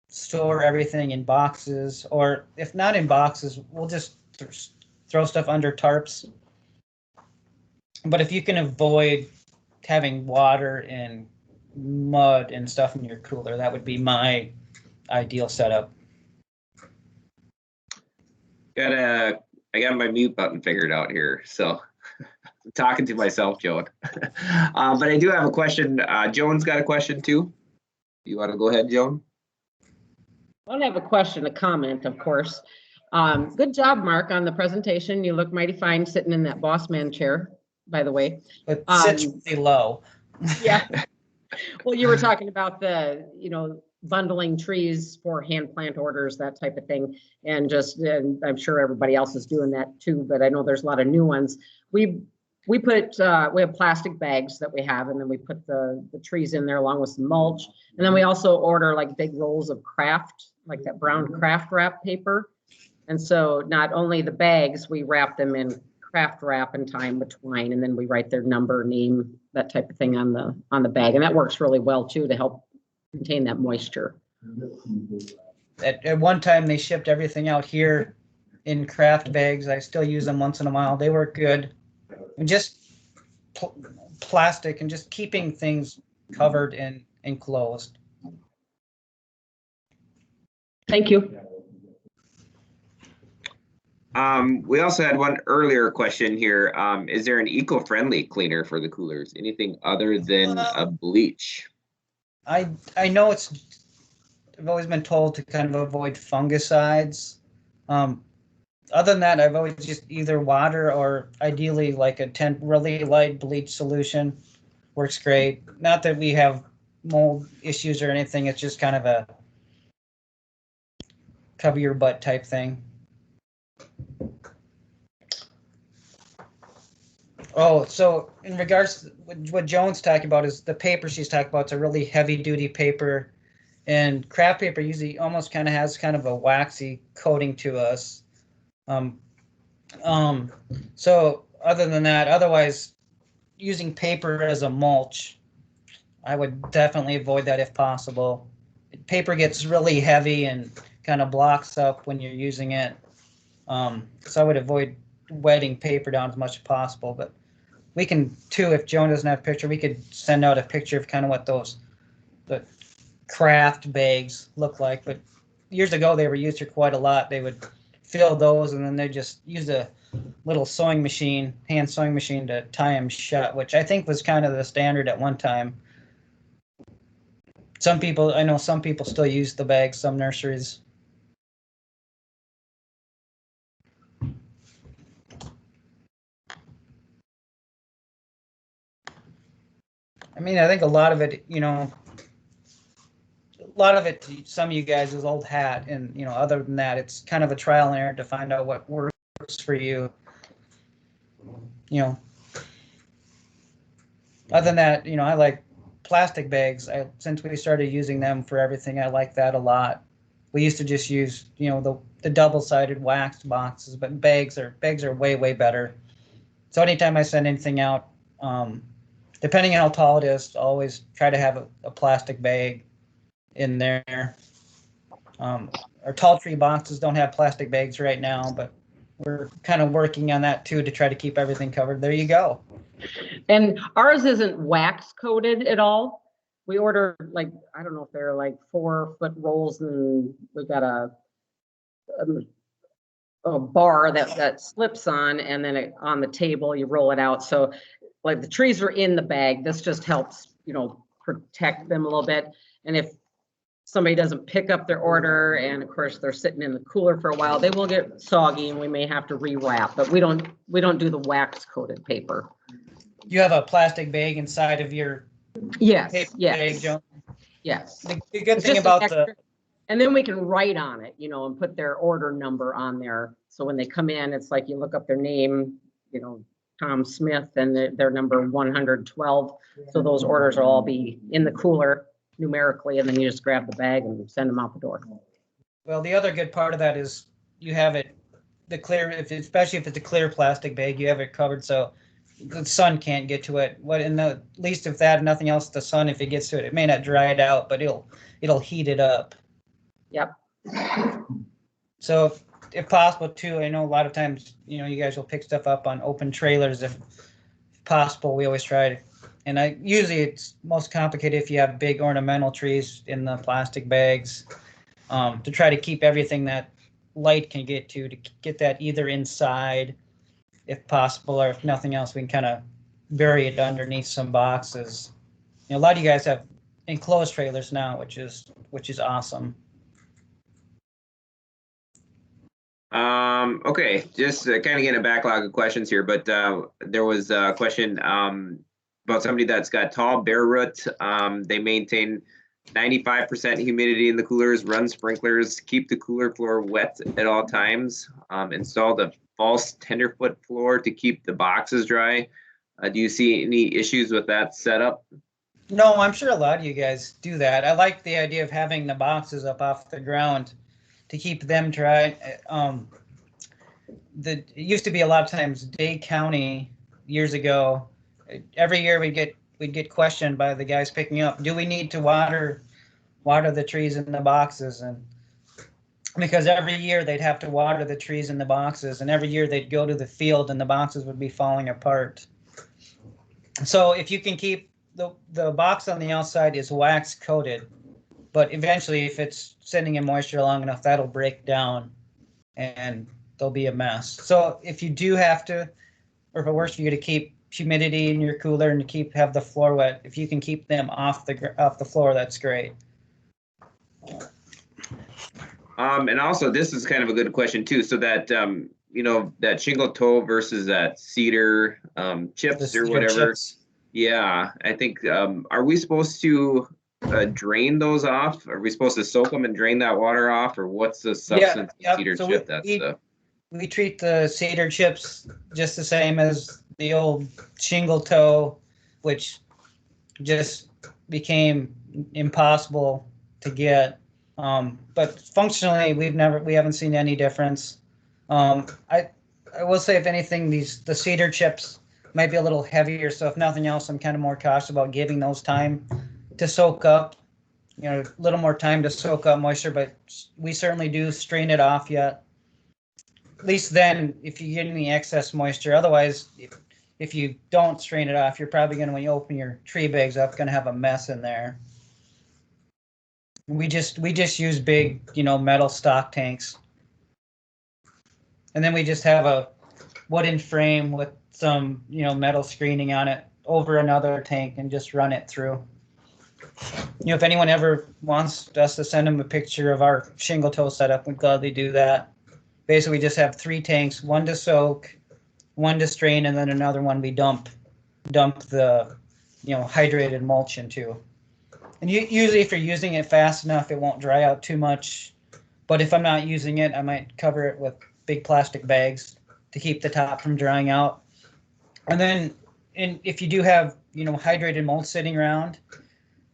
store everything in boxes, or if not in boxes, we'll just throw stuff under tarps. But if you can avoid having water and mud and stuff in your cooler. That would be my ideal setup. I got my mute button figured out here, so I'm talking to myself, Joan. But I do have a question. Joan's got a question too. You want to go ahead, Joan? I don't have a question, a comment, of course. Good job, Mark, on the presentation. You look mighty fine sitting in that boss man chair, by the way. It sits really low. Yeah. Well, you were talking about the, bundling trees for hand plant orders, that type of thing. And I'm sure everybody else is doing that too, but I know there's a lot of new ones. We have plastic bags that we have, and then we put the trees in there along with some mulch. And then we also order like big rolls of craft, like that brown craft wrap paper. And so not only the bags, we wrap them in craft wrap and tie them with twine, and then we write their number, name, that type of thing on the bag. And that works really well too to help contain that moisture. At one time, they shipped everything out here in craft bags. I still use them once in a while. They work good. And just plastic and just keeping things covered and enclosed. Thank you. We also had one earlier question here. Is there an eco-friendly cleaner for the coolers? Anything other than a bleach? I know I've always been told to kind of avoid fungicides. Other than that, I've always just either water or ideally like a really light bleach solution works great. Not that we have mold issues or anything. It's just kind of a cover your butt type thing. Oh, so in regards to what Joan's talking about is the paper she's talking about. It's a really heavy duty paper, and craft paper usually almost kind of has kind of a waxy coating to us. So other than that, otherwise using paper as a mulch, I would definitely avoid that if possible. Paper gets really heavy and kind of blocks up when you're using it. So I would avoid wetting paper down as much as possible, but we can too, if Joan doesn't have a picture, we could send out a picture of kind of what the craft bags look like. But years ago, they were used for quite a lot. They would fill those and then they just use a little hand sewing machine to tie them shut, which I think was kind of the standard at one time. I know some people still use the bags, some nurseries. I mean, I think a lot of it, some of you guys is old hat, and other than that, it's kind of a trial and error to find out what works for you. Other than that, I like plastic bags. Since we started using them for everything, I like that a lot. We used to just use, the double-sided waxed boxes, but bags are way better. So anytime I send anything out, depending on how tall it is, always try to have a plastic bag in there. Our tall tree boxes don't have plastic bags right now, but we're kind of working on that too to try to keep everything covered. There you go. And ours isn't wax coated at all. We order I don't know if they're 4-foot rolls, and we've got a bar that slips on, and then on the table you roll it out. So the trees are in the bag. This just helps, protect them a little bit. And if somebody doesn't pick up their order, and of course they're sitting in the cooler for a while, they will get soggy and we may have to rewrap, but we don't do the wax coated paper. You have a plastic bag inside of your Yes, paper yes, bag, Joan? yes. The good thing about and then we can write on it, and put their order number on there. So when they come in, it's like you look up their name, Tom Smith, and their number 112. So those orders will all be in the cooler numerically, and then you just grab the bag and send them out the door. Well, the other good part of that is you have it, especially if it's a clear plastic bag, you have it covered so the sun can't get to it. At least if that, nothing else, the sun, if it gets to it, it may not dry it out, but it'll heat it up. Yep. So if possible too, I know a lot of times, you guys will pick stuff up on open trailers. If possible, we always try to And usually it's most complicated if you have big ornamental trees in the plastic bags, to try to keep everything that light can get to get that either inside if possible, or if nothing else, we can kind of bury it underneath some boxes. A lot of you guys have enclosed trailers now, which is awesome. Okay, just kind of getting a backlog of questions here, but there was a question about somebody that's got tall bare root. They maintain 95% humidity in the coolers, run sprinklers, keep the cooler floor wet at all times, installed a false tenderfoot floor to keep the boxes dry. Do you see any issues with that setup? No, I'm sure a lot of you guys do that. I like the idea of having the boxes up off the ground to keep them dry. It used to be a lot of times Dade County years ago. Every year we'd get questioned by the guys picking up, do we need to water the trees in the boxes? And because every year they'd have to water the trees in the boxes, and every year they'd go to the field and the boxes would be falling apart. So if you can keep the box on the outside is wax coated, but eventually if it's sitting in moisture long enough, that'll break down and there'll be a mess. So if you do have to, or if it works for you to keep humidity in your cooler and to have the floor wet, if you can keep them off the floor, that's great. And also, this is kind of a good question too. So that that shingle toe versus that cedar chips or whatever. Chips. Yeah, I think. Are we supposed to drain those off? Are we supposed to soak them and drain that water off, or what's the substance of cedar so chip? That's the. We treat the cedar chips just the same as the old shingle toe, which just became impossible to get. But functionally, we haven't seen any difference. I will say, if anything, the cedar chips might be a little heavier. So if nothing else, I'm kind of more cautious about giving those time to soak up. A little more time to soak up moisture. But we certainly do strain it off yet. At least then, if you get any excess moisture. Otherwise, if you don't strain it off, you're probably going to, when you open your tree bags up, going to have a mess in there. We just use big, metal stock tanks. And then we just have a wooden frame with some, metal screening on it over another tank and just run it through. If anyone ever wants us to send them a picture of our shingle toe setup, we'd gladly do that. Basically, we just have 3 tanks, one to soak, one to strain, and then another one we dump the, hydrated mulch into. And usually if you're using it fast enough, it won't dry out too much. But if I'm not using it, I might cover it with big plastic bags to keep the top from drying out. And then if you do have, hydrated mulch sitting around,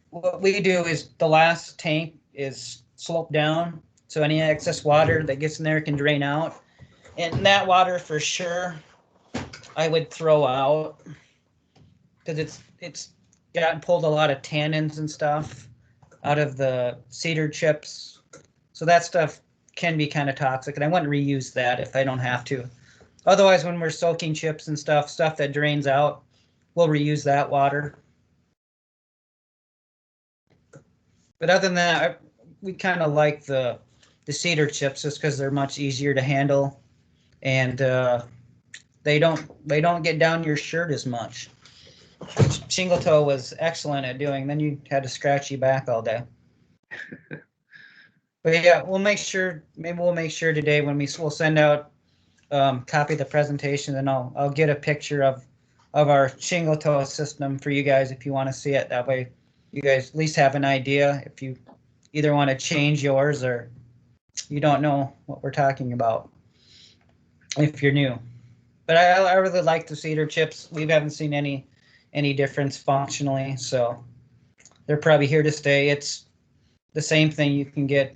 what we do is the last tank is sloped down. So any excess water that gets in there can drain out. And that water for sure I would throw out, because it's gotten pulled a lot of tannins and stuff out of the cedar chips. So that stuff can be kind of toxic, and I wouldn't reuse that if I don't have to. Otherwise, when we're soaking chips and stuff that drains out, we'll reuse that water. But other than that, we kind of like the cedar chips just because they're much easier to handle, and they don't get down your shirt as much. Shingle toe was excellent at doing. Then you had to scratch your back all day. But yeah, we'll make sure today when we'll send out copy of the presentation, and I'll get a picture of our shingle toe system for you guys if you want to see it. That way you guys at least have an idea if you either want to change yours or you don't know what we're talking about if you're new. But I really like the cedar chips. We haven't seen any difference functionally, so they're probably here to stay. It's the same thing you can get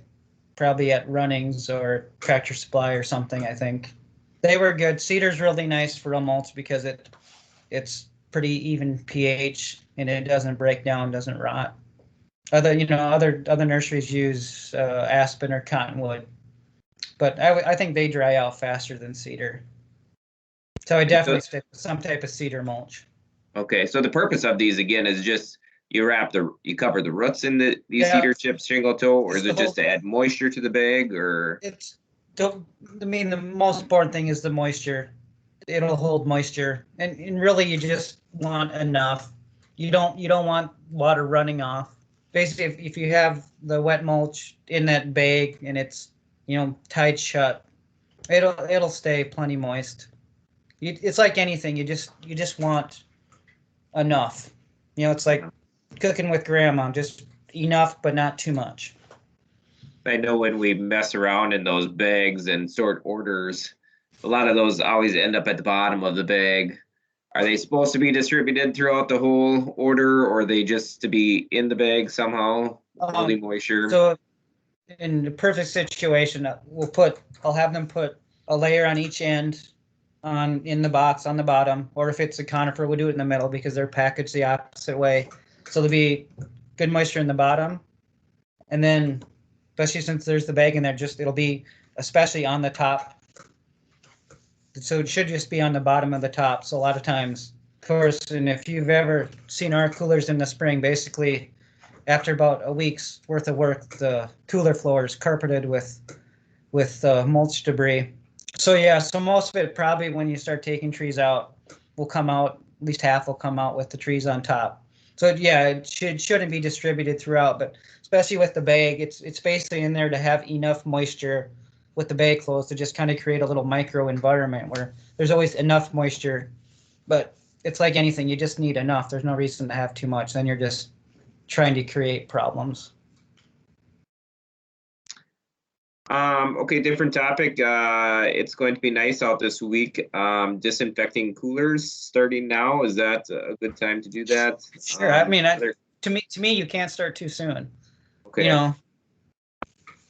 probably at Runnings or Tractor Supply or something, I think. They were good. Cedar's really nice for a mulch because it's pretty even pH and it doesn't break down, doesn't rot. Other nurseries use aspen or cottonwood, but I think they dry out faster than cedar. So I definitely stick with some type of cedar mulch. Okay, so the purpose of these again is just you cover the roots in these Yeah. cedar chips shingle toe, or It's is the it just whole- to add moisture to the bag, or? It's, I mean, the most important thing is the moisture. It'll hold moisture, and really you just want enough. You don't want water running off. Basically, if you have the wet mulch in that bag and it's tied shut, it'll stay plenty moist. It's like anything. You just want enough. It's like cooking with grandma, just enough but not too much. I know when we mess around in those bags and sort orders, a lot of those always end up at the bottom of the bag. Are they supposed to be distributed throughout the whole order, or are they just to be in the bag somehow, holding moisture? So in the perfect situation, I'll have them put a layer on each end in the box on the bottom, or if it's a conifer, we'll do it in the middle because they're packaged the opposite way. So there'll be good moisture in the bottom, and then especially since there's the bag in there, it'll be especially on the top. So it should just be on the bottom of the top. So a lot of times, of course, and if you've ever seen our coolers in the spring, basically after about a week's worth of work, the cooler floor is carpeted with mulch debris. So yeah, so most of it probably when you start taking trees out will come out, at least half will come out with the trees on top. So yeah, it shouldn't be distributed throughout, but especially with the bag, it's basically in there to have enough moisture with the bag closed to just kind of create a little micro environment where there's always enough moisture, but it's like anything, you just need enough. There's no reason to have too much. Then you're just trying to create problems. Okay, different topic. It's going to be nice out this week. Disinfecting coolers starting now. Is that a good time to do that? Sure. I mean, to me, you can't start too soon. Okay.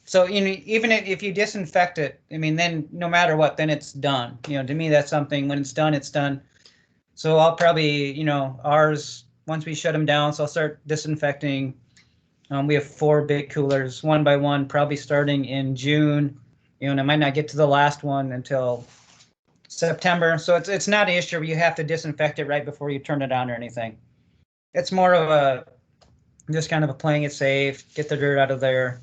So even if you disinfect it, I mean, then no matter what, then it's done. To me, that's something. When it's done, it's done. So I'll probably, ours once we shut them down. So I'll start disinfecting. We have 4 big coolers, one by one, probably starting in June. And I might not get to the last one until September. So it's not an issue where you have to disinfect it right before you turn it on or anything. It's more of just kind of playing it safe, get the dirt out of there.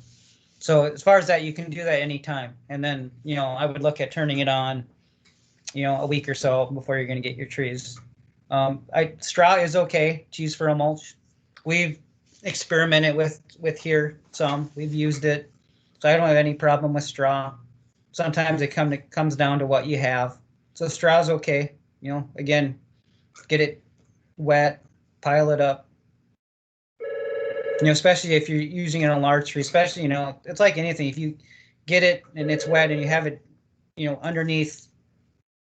So as far as that, you can do that anytime. And then, I would look at turning it on, a week or so before you're going to get your trees. Straw is okay to use for a mulch. We've experimented with here some. We've used it. So I don't have any problem with straw. Sometimes it comes down to what you have. So straw's okay. Again, get it wet, pile it up. Especially if you're using it on a large tree, especially, it's like anything. If you get it and it's wet and you have it, underneath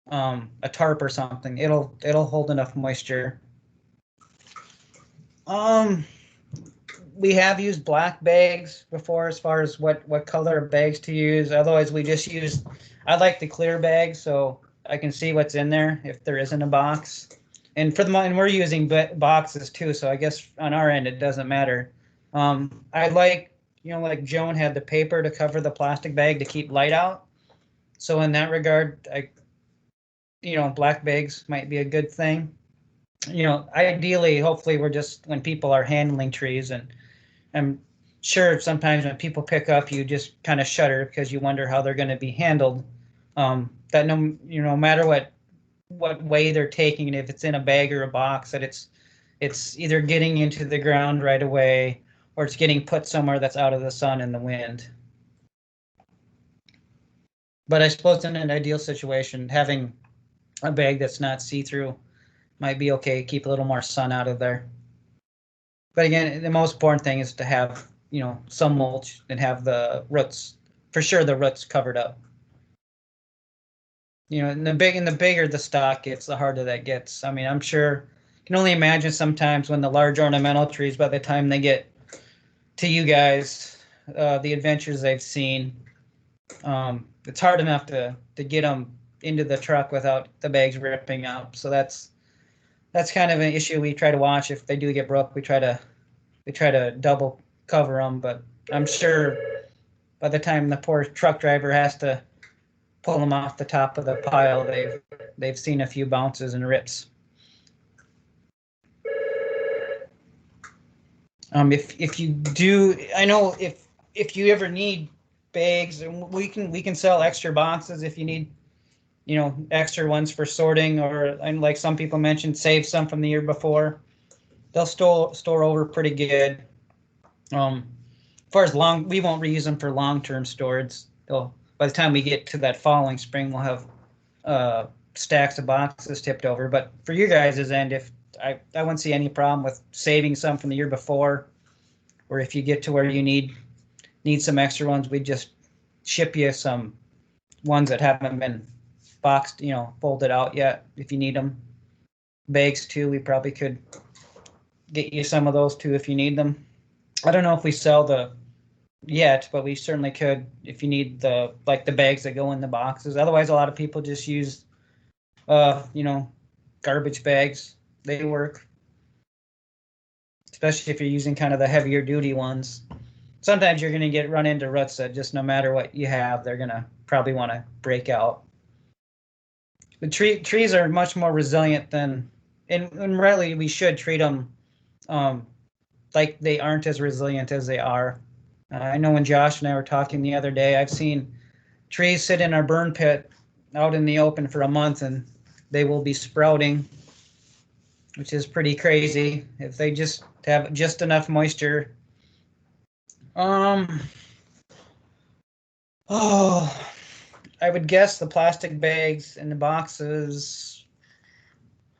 a tarp or something, it'll hold enough moisture. We have used black bags before as far as what color of bags to use. Otherwise, I like the clear bag so I can see what's in there if there isn't a box. And and we're using boxes too, so I guess on our end it doesn't matter. I like, like Joan had the paper to cover the plastic bag to keep light out. So in that regard, black bags might be a good thing. Ideally, hopefully we're just when people are handling trees, and I'm sure sometimes when people pick up, you just kind of shudder because you wonder how they're going to be handled. That no matter what way they're taking it, if it's in a bag or a box, that it's either getting into the ground right away or it's getting put somewhere that's out of the sun and the wind. But I suppose in an ideal situation, having a bag that's not see-through might be okay. Keep a little more sun out of there. But again, the most important thing is to have, some mulch and have the roots, for sure the roots covered up. And the bigger the stock gets, the harder that gets. I mean, I'm sure you can only imagine sometimes when the large ornamental trees, by the time they get to you guys, the adventures they've seen, it's hard enough to get them into the truck without the bags ripping up. So that's kind of an issue we try to watch. If they do get broke, we try to double cover them. But I'm sure by the time the poor truck driver has to pull them off the top of the pile, they've seen a few bounces and rips. If you do, I know if you ever need bags, and we can sell extra boxes if you need, you know, extra ones for sorting, or and like some people mentioned, save some from the year before. They'll store over pretty good. As far as we won't reuse them for long-term storage. They'll, by the time we get to that following spring, we'll have stacks of boxes tipped over. But for you guys' end, if I wouldn't see any problem with saving some from the year before, or if you get to where you need some extra ones, we just ship you some ones that haven't been boxed, you know, folded out yet. If you need them, bags too, we probably could get you some of those too if you need them. I don't know if we sell the yet, but we certainly could if you need the bags that go in the boxes. Otherwise, a lot of people just use you know, garbage bags. They work, especially if you're using kind of the heavier duty ones. Sometimes you're going to run into ruts that just no matter what you have, they're going to probably want to break out. The trees are much more resilient than, and really we should treat them like they aren't as resilient as they are. I know when Josh and I were talking the other day, I've seen trees sit in our burn pit out in the open for a month and they will be sprouting, which is pretty crazy if they just have just enough moisture. Oh, I would guess the plastic bags and the boxes.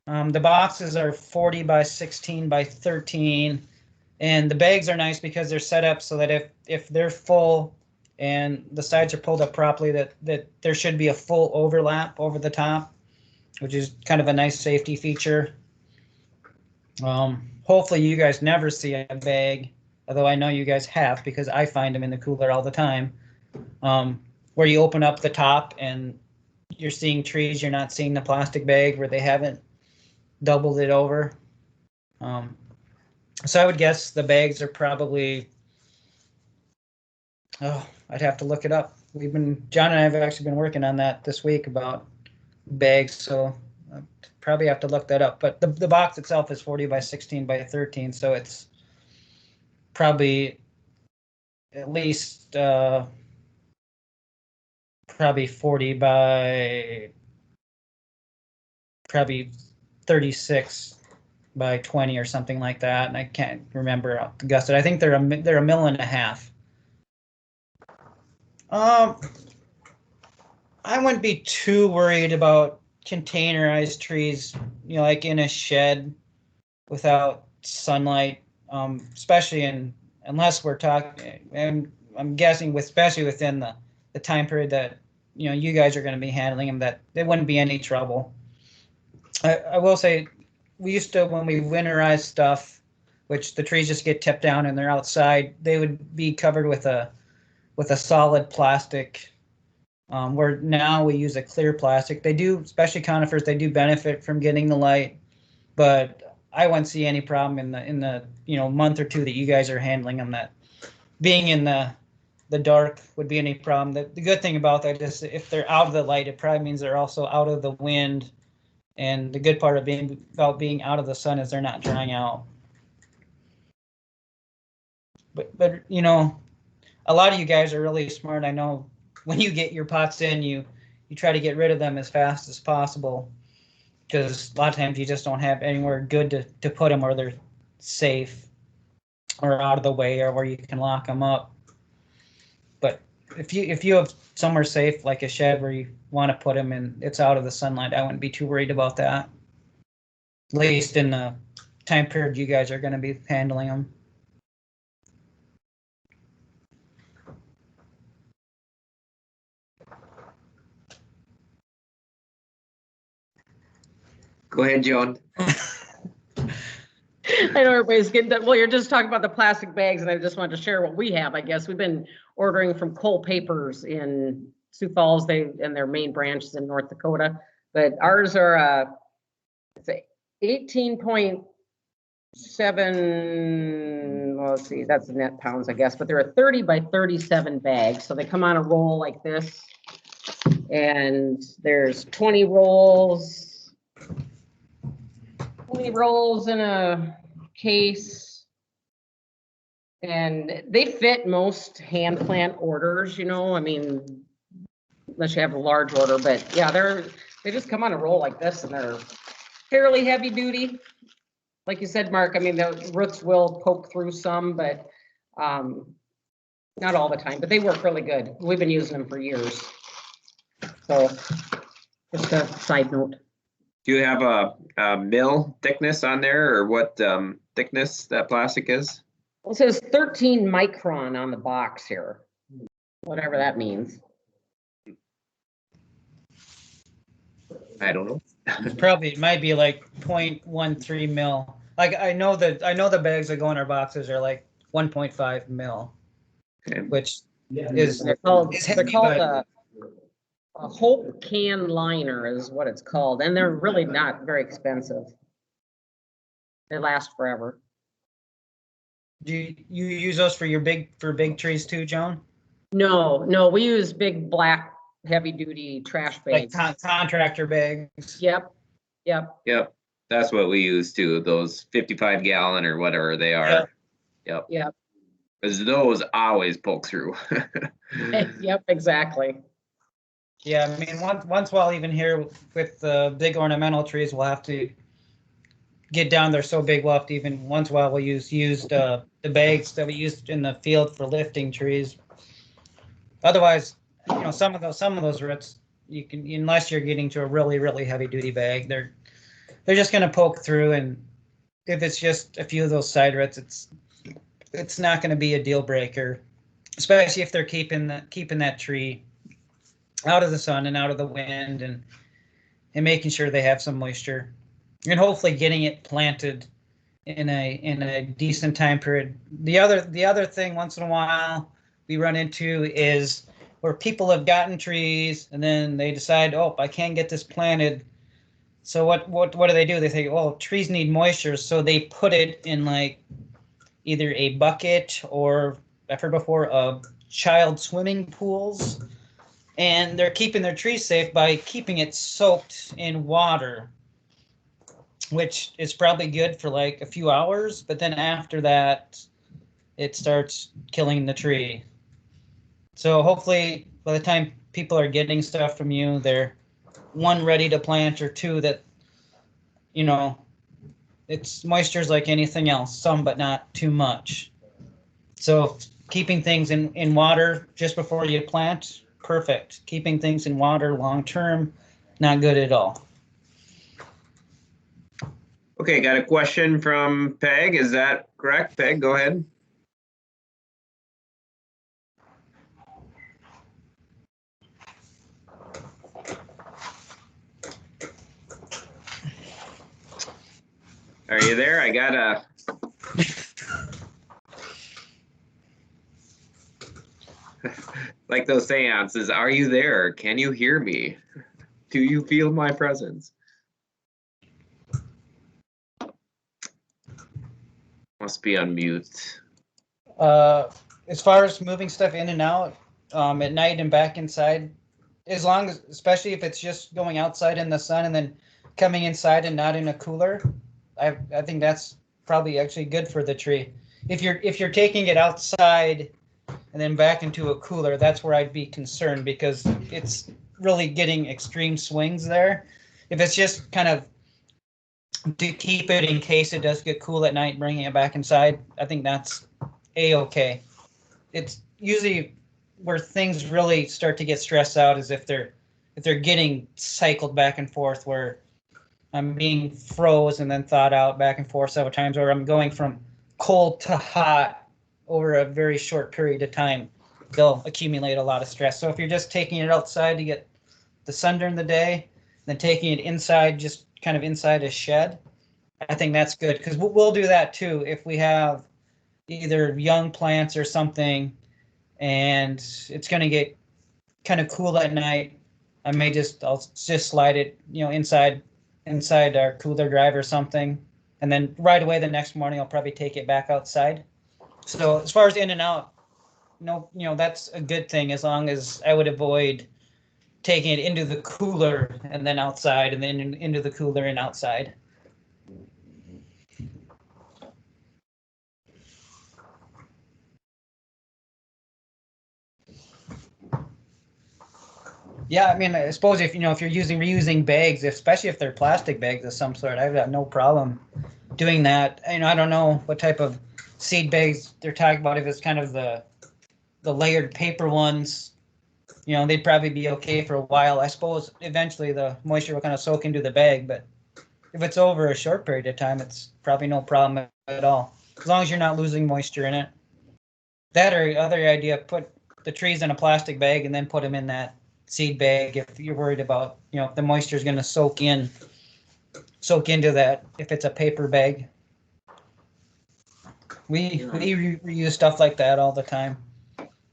The boxes are 40 by 16 by 13, and the bags are nice because they're set up so that if they're full and the sides are pulled up properly, that there should be a full overlap over the top, which is kind of a nice safety feature. Hopefully you guys never see a bag, although I know you guys have because I find them in the cooler all the time, where you open up the top and you're seeing trees, you're not seeing the plastic bag where they haven't doubled it over. So I would guess the bags are probably, oh, I'd have to look it up. John and I have actually been working on that this week about bags, so I'd probably have to look that up. But the box itself is 40 by 16 by 13, so it's probably at least probably 40 by probably 36 by 20 or something like that, and I can't remember the gusset. I think they're a 1.5 mils. I wouldn't be too worried about containerized trees, you know, like in a shed without sunlight, especially unless we're talking, and I'm guessing especially within the time period that, you know, you guys are going to be handling them, that there wouldn't be any trouble. I will say, we used to, when we winterize stuff, which the trees just get tipped down and they're outside, they would be covered with a solid plastic, where now we use a clear plastic. They do, especially conifers, they do benefit from getting the light, but I wouldn't see any problem in the you know, month or two that you guys are handling them, that being in the dark would be any problem. The good thing about that is if they're out of the light, it probably means they're also out of the wind. And the good part of being out of the sun is they're not drying out. But you know, a lot of you guys are really smart. I know when you get your pots in, you try to get rid of them as fast as possible, because a lot of times you just don't have anywhere good to put them, or they're safe or out of the way, or where you can lock them up. But if you have somewhere safe like a shed where you want to put them and it's out of the sunlight, I wouldn't be too worried about that. At least in the time period you guys are going to be handling them. Go ahead, Joan. I know everybody's getting that. Well, you're just talking about the plastic bags, and I just wanted to share what we have. I guess we've been ordering from Cole Papers in Sioux Falls. And their main branch is in North Dakota, but ours are it's a 18.7. Well, let's see, that's the net pounds, I guess, but they're a 30 by 37 bag, so they come on a roll like this, and there's 20 rolls. 20 rolls in a case. And they fit most hand plant orders, you know, I mean, unless you have a large order, but yeah, they just come on a roll like this and they're fairly heavy duty. Like you said, Mark, I mean, the roots will poke through some, but not all the time, but they work really good. We've been using them for years. So just a side note. Do you have a mill thickness on there, or what thickness that plastic is? It says 13 micron on the box here, whatever that means. I don't know. It might be like 0.13 mil. Like I know the bags that go in our boxes are like 1.5 mil, Okay. which is They're called, it's they're heavy, called but a Hope can liner is what it's called, and they're really not very expensive. They last forever. do you use those for big trees too, Joan? No, we use big black heavy duty trash Like bags. contractor bags. Yep. Yep, that's what we use too. Those 55 gallon or whatever they are. Yep. Because those always poke through. Yep, exactly. Yeah, I mean, once while even here with the big ornamental trees, we'll have to get down there so big we'll have to even once in a while we'll use the bags that we used in the field for lifting trees. Otherwise, you know, some of those roots you can, unless you're getting to a really heavy duty bag, they're just going to poke through, and if it's just a few of those side roots, it's not going to be a deal breaker, especially if they're keeping that tree out of the sun and out of the wind, and making sure they have some moisture, and hopefully getting it planted in a decent time period. The other thing once in a while we run into is where people have gotten trees and then they decide, oh, I can't get this planted. So what do they do? They say, well, trees need moisture, so they put it in like either a bucket or, I've heard before, of child swimming pools. And they're keeping their trees safe by keeping it soaked in water, which is probably good for like a few hours, but then after that, it starts killing the tree. So hopefully by the time people are getting stuff from you, they're one, ready to plant, or two, that, you know, it's moisture's like anything else, some but not too much. So keeping things in water just before you plant, perfect. Keeping things in water long term, not good at all. Okay, got a question from Peg. Is that correct, Peg? Go ahead. Are you there? I got a... like those seances, are you there? Can you hear me? Do you feel my presence? Must be on mute. As far as moving stuff in and out at night and back inside, as long as, especially if it's just going outside in the sun and then coming inside and not in a cooler, I think that's probably actually good for the tree. If you're taking it outside and then back into a cooler, that's where I'd be concerned, because it's really getting extreme swings there. If it's just kind of to keep it in case it does get cool at night, bringing it back inside, I think that's a-okay. It's usually where things really start to get stressed out is if they're getting cycled back and forth, where I'm being froze and then thawed out back and forth several times, or I'm going from cold to hot over a very short period of time. They'll accumulate a lot of stress. So if you're just taking it outside to get the sun during the day, then taking it inside, just kind of inside a shed, I think that's good, because we'll do that too if we have either young plants or something and it's going to get kind of cool at night. I'll just slide it, inside our cooler drive or something, and then right away the next morning I'll probably take it back outside. So as far as in and out, no, that's a good thing, as long as I would avoid taking it into the cooler and then outside, and then into the cooler and outside. Yeah, I mean, I suppose if if you're reusing bags, especially if they're plastic bags of some sort, I've got no problem doing that. I don't know what type of seed bags they're talking about. If it's kind of the layered paper ones, they'd probably be okay for a while. I suppose eventually the moisture will kind of soak into the bag, but if it's over a short period of time, it's probably no problem at all, as long as you're not losing moisture in it. That or other idea, put the trees in a plastic bag and then put them in that seed bag if you're worried about, if the moisture is going to soak into that if it's a paper bag. We reuse stuff like that all the time.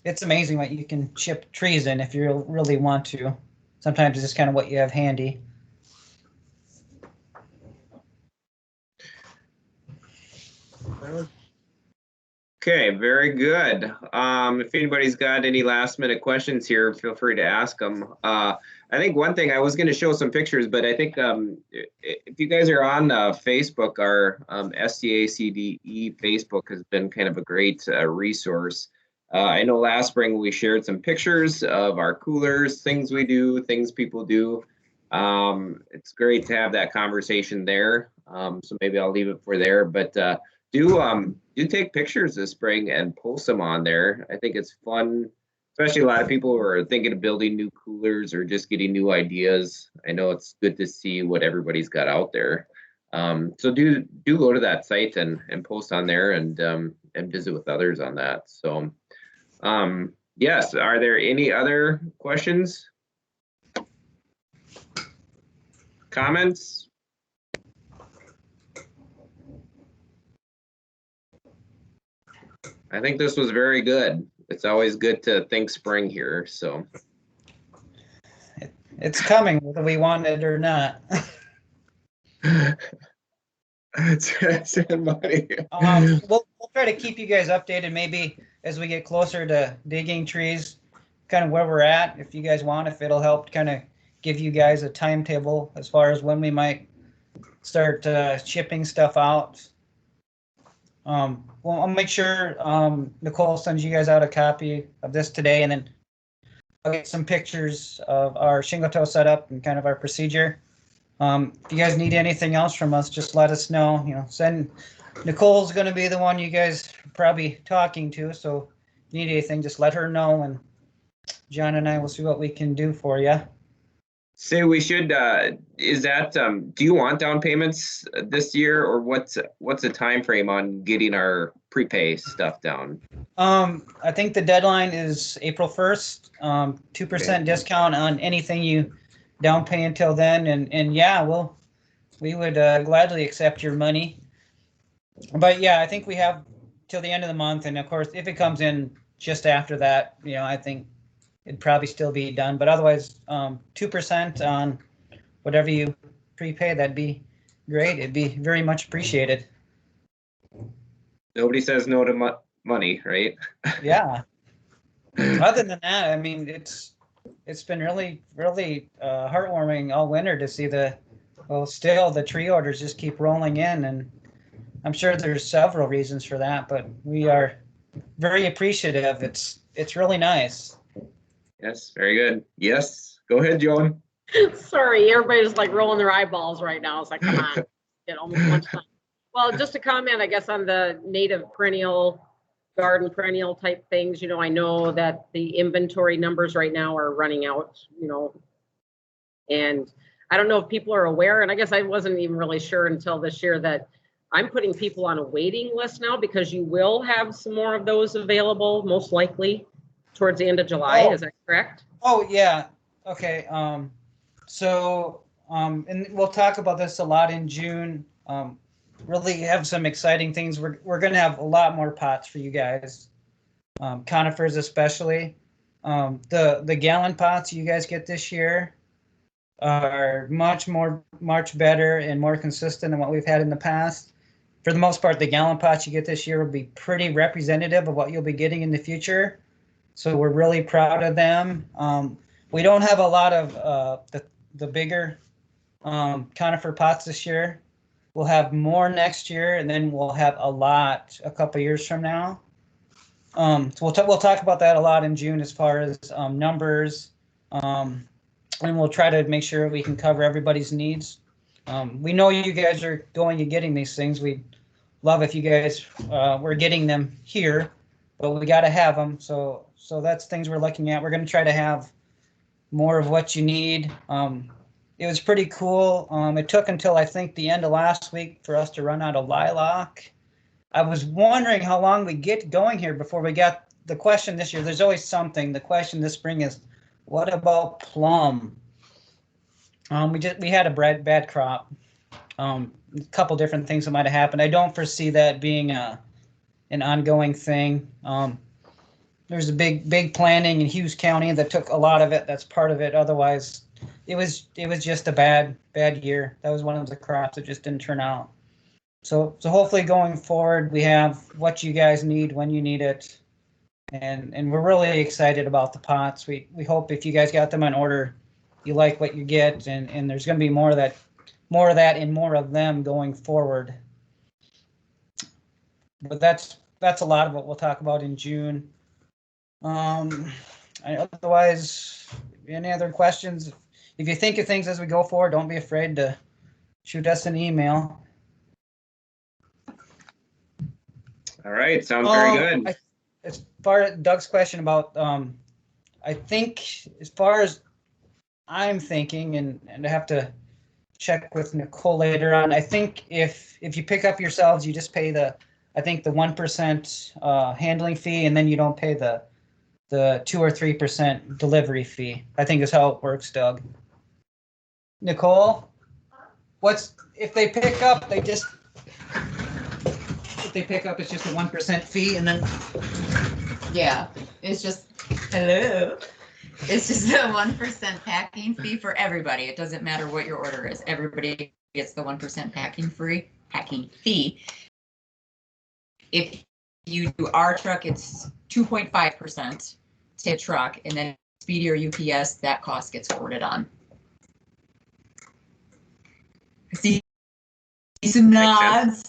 It's amazing what you can chip trees in if you really want to. Sometimes it's just kind of what you have handy. Okay, very good. If anybody's got any last minute questions here, feel free to ask them. I think one thing, I was going to show some pictures, but I think if you guys are on Facebook, our SCACDE Facebook has been kind of a great resource. I know last spring we shared some pictures of our coolers, things we do, things people do. It's great to have that conversation there. So maybe I'll leave it for there, but do take pictures this spring and post them on there. I think it's fun, especially a lot of people who are thinking of building new coolers or just getting new ideas. I know it's good to see what everybody's got out there. So do go to that site and post on there and visit with others on that. So yes, are there any other questions? Comments? I think this was very good. It's always good to think spring here, so. It's coming whether we want it or not. It's money. We'll try to keep you guys updated maybe as we get closer to digging trees, kind of where we're at, if you guys want, if it'll help kind of give you guys a timetable as far as when we might start shipping stuff out. Well, I'll make sure Nicole sends you guys out a copy of this today, and then I'll get some pictures of our shingle toe setup and kind of our procedure. If you guys need anything else from us, just let us know. Nicole's going to be the one you guys are probably talking to, so if you need anything, just let her know, and John and I will see what we can do for you. Say we should, is that, do you want down payments this year, or what's the time frame on getting our prepay stuff down? I think the deadline is April 1st, 2% discount on anything you down pay until then. And yeah, we would gladly accept your money. But yeah, I think we have till the end of the month. And of course, if it comes in just after that, I think it'd probably still be done, but otherwise, 2% on whatever you prepay, that'd be great. It'd be very much appreciated. Nobody says no to money, right? Yeah. Other than that, I mean, it's been really, really heartwarming all winter to see still the tree orders just keep rolling in, and I'm sure there's several reasons for that, but we are very appreciative. It's really nice. Yes, very good. Yes, go ahead, Joan. Sorry, everybody's like rolling their eyeballs right now. It's like, come on, get almost lunchtime. Well, just a comment, I guess, on the native perennial, garden perennial type things. I know that the inventory numbers right now are running out, and I don't know if people are aware, and I guess I wasn't even really sure until this year that I'm putting people on a waiting list now, because you will have some more of those available, most likely towards the end of July. Is that correct? Oh, yeah. Okay. And we'll talk about this a lot in June. Really have some exciting things. We're going to have a lot more pots for you guys, conifers especially. The gallon pots you guys get this year are much better and more consistent than what we've had in the past. For the most part, the gallon pots you get this year will be pretty representative of what you'll be getting in the future. So we're really proud of them. We don't have a lot of the bigger conifer pots this year. We'll have more next year, and then we'll have a lot a couple years from now. So we'll talk about that a lot in June as far as numbers, and we'll try to make sure we can cover everybody's needs. We know you guys are going and getting these things. We'd love if you guys were getting them here, but we got to have them. So that's things we're looking at. We're going to try to have more of what you need. It was pretty cool. It took until I think the end of last week for us to run out of lilac. I was wondering how long we get going here before we got the question this year. There's always something. The question this spring is, what about plum? We had a bad crop. A couple different things that might have happened. I don't foresee that being an ongoing thing. There's a big planting in Hughes County that took a lot of it. That's part of it. Otherwise, it was just a bad year. That was one of the crops that just didn't turn out. So hopefully going forward, we have what you guys need when you need it, and we're really excited about the pots. We hope if you guys got them on order, you like what you get, and there's going to be more of that and more of them going forward. But that's a lot of what we'll talk about in June. Otherwise, any other questions? If you think of things as we go forward, don't be afraid to shoot us an email. All right, sounds very good. As far as Doug's question about, I think as far as I'm thinking, and I have to check with Nicole later on. I think if you pick up yourselves, you just pay the 1% handling fee, and then you don't pay the 2 or 3% delivery fee. I think is how it works, Doug. Nicole, if they pick up? It's just a 1% fee, and then Yeah, it's just, hello. It's just a 1% packing fee for everybody. It doesn't matter what your order is. Everybody gets the 1% packing fee. If you do our truck, it's 2.5% to a truck, and then Speedy or UPS, that cost gets forwarded on. See some nods.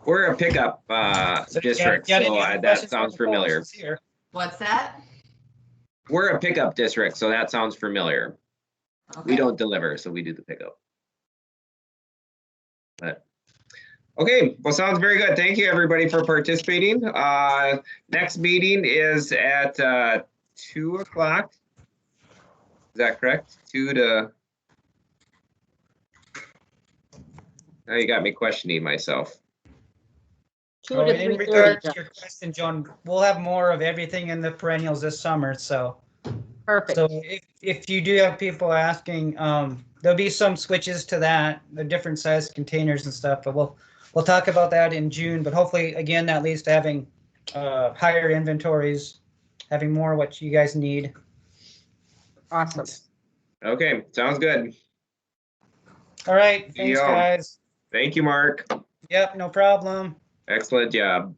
We're a pickup district, so that sounds familiar. What's that? We're a pickup district, so that sounds familiar. Okay. We don't deliver, so we do the pickup. But okay, well, sounds very good. Thank you, everybody, for participating. Next meeting is at 2 o'clock. Is that correct? 2 to. Now you got me questioning myself. 2 to in 3:30. regards to your question, John, we'll have more of everything in the perennials this summer. So Perfect. So if you do have people asking, there'll be some switches to that, the different size containers and stuff, but we'll talk about that in June. But hopefully, again, that leads to having higher inventories, having more of what you guys need. Awesome. Okay, sounds good. All right, thanks, Yeah. guys. Thank you, Mark. Yep, no problem. Excellent job.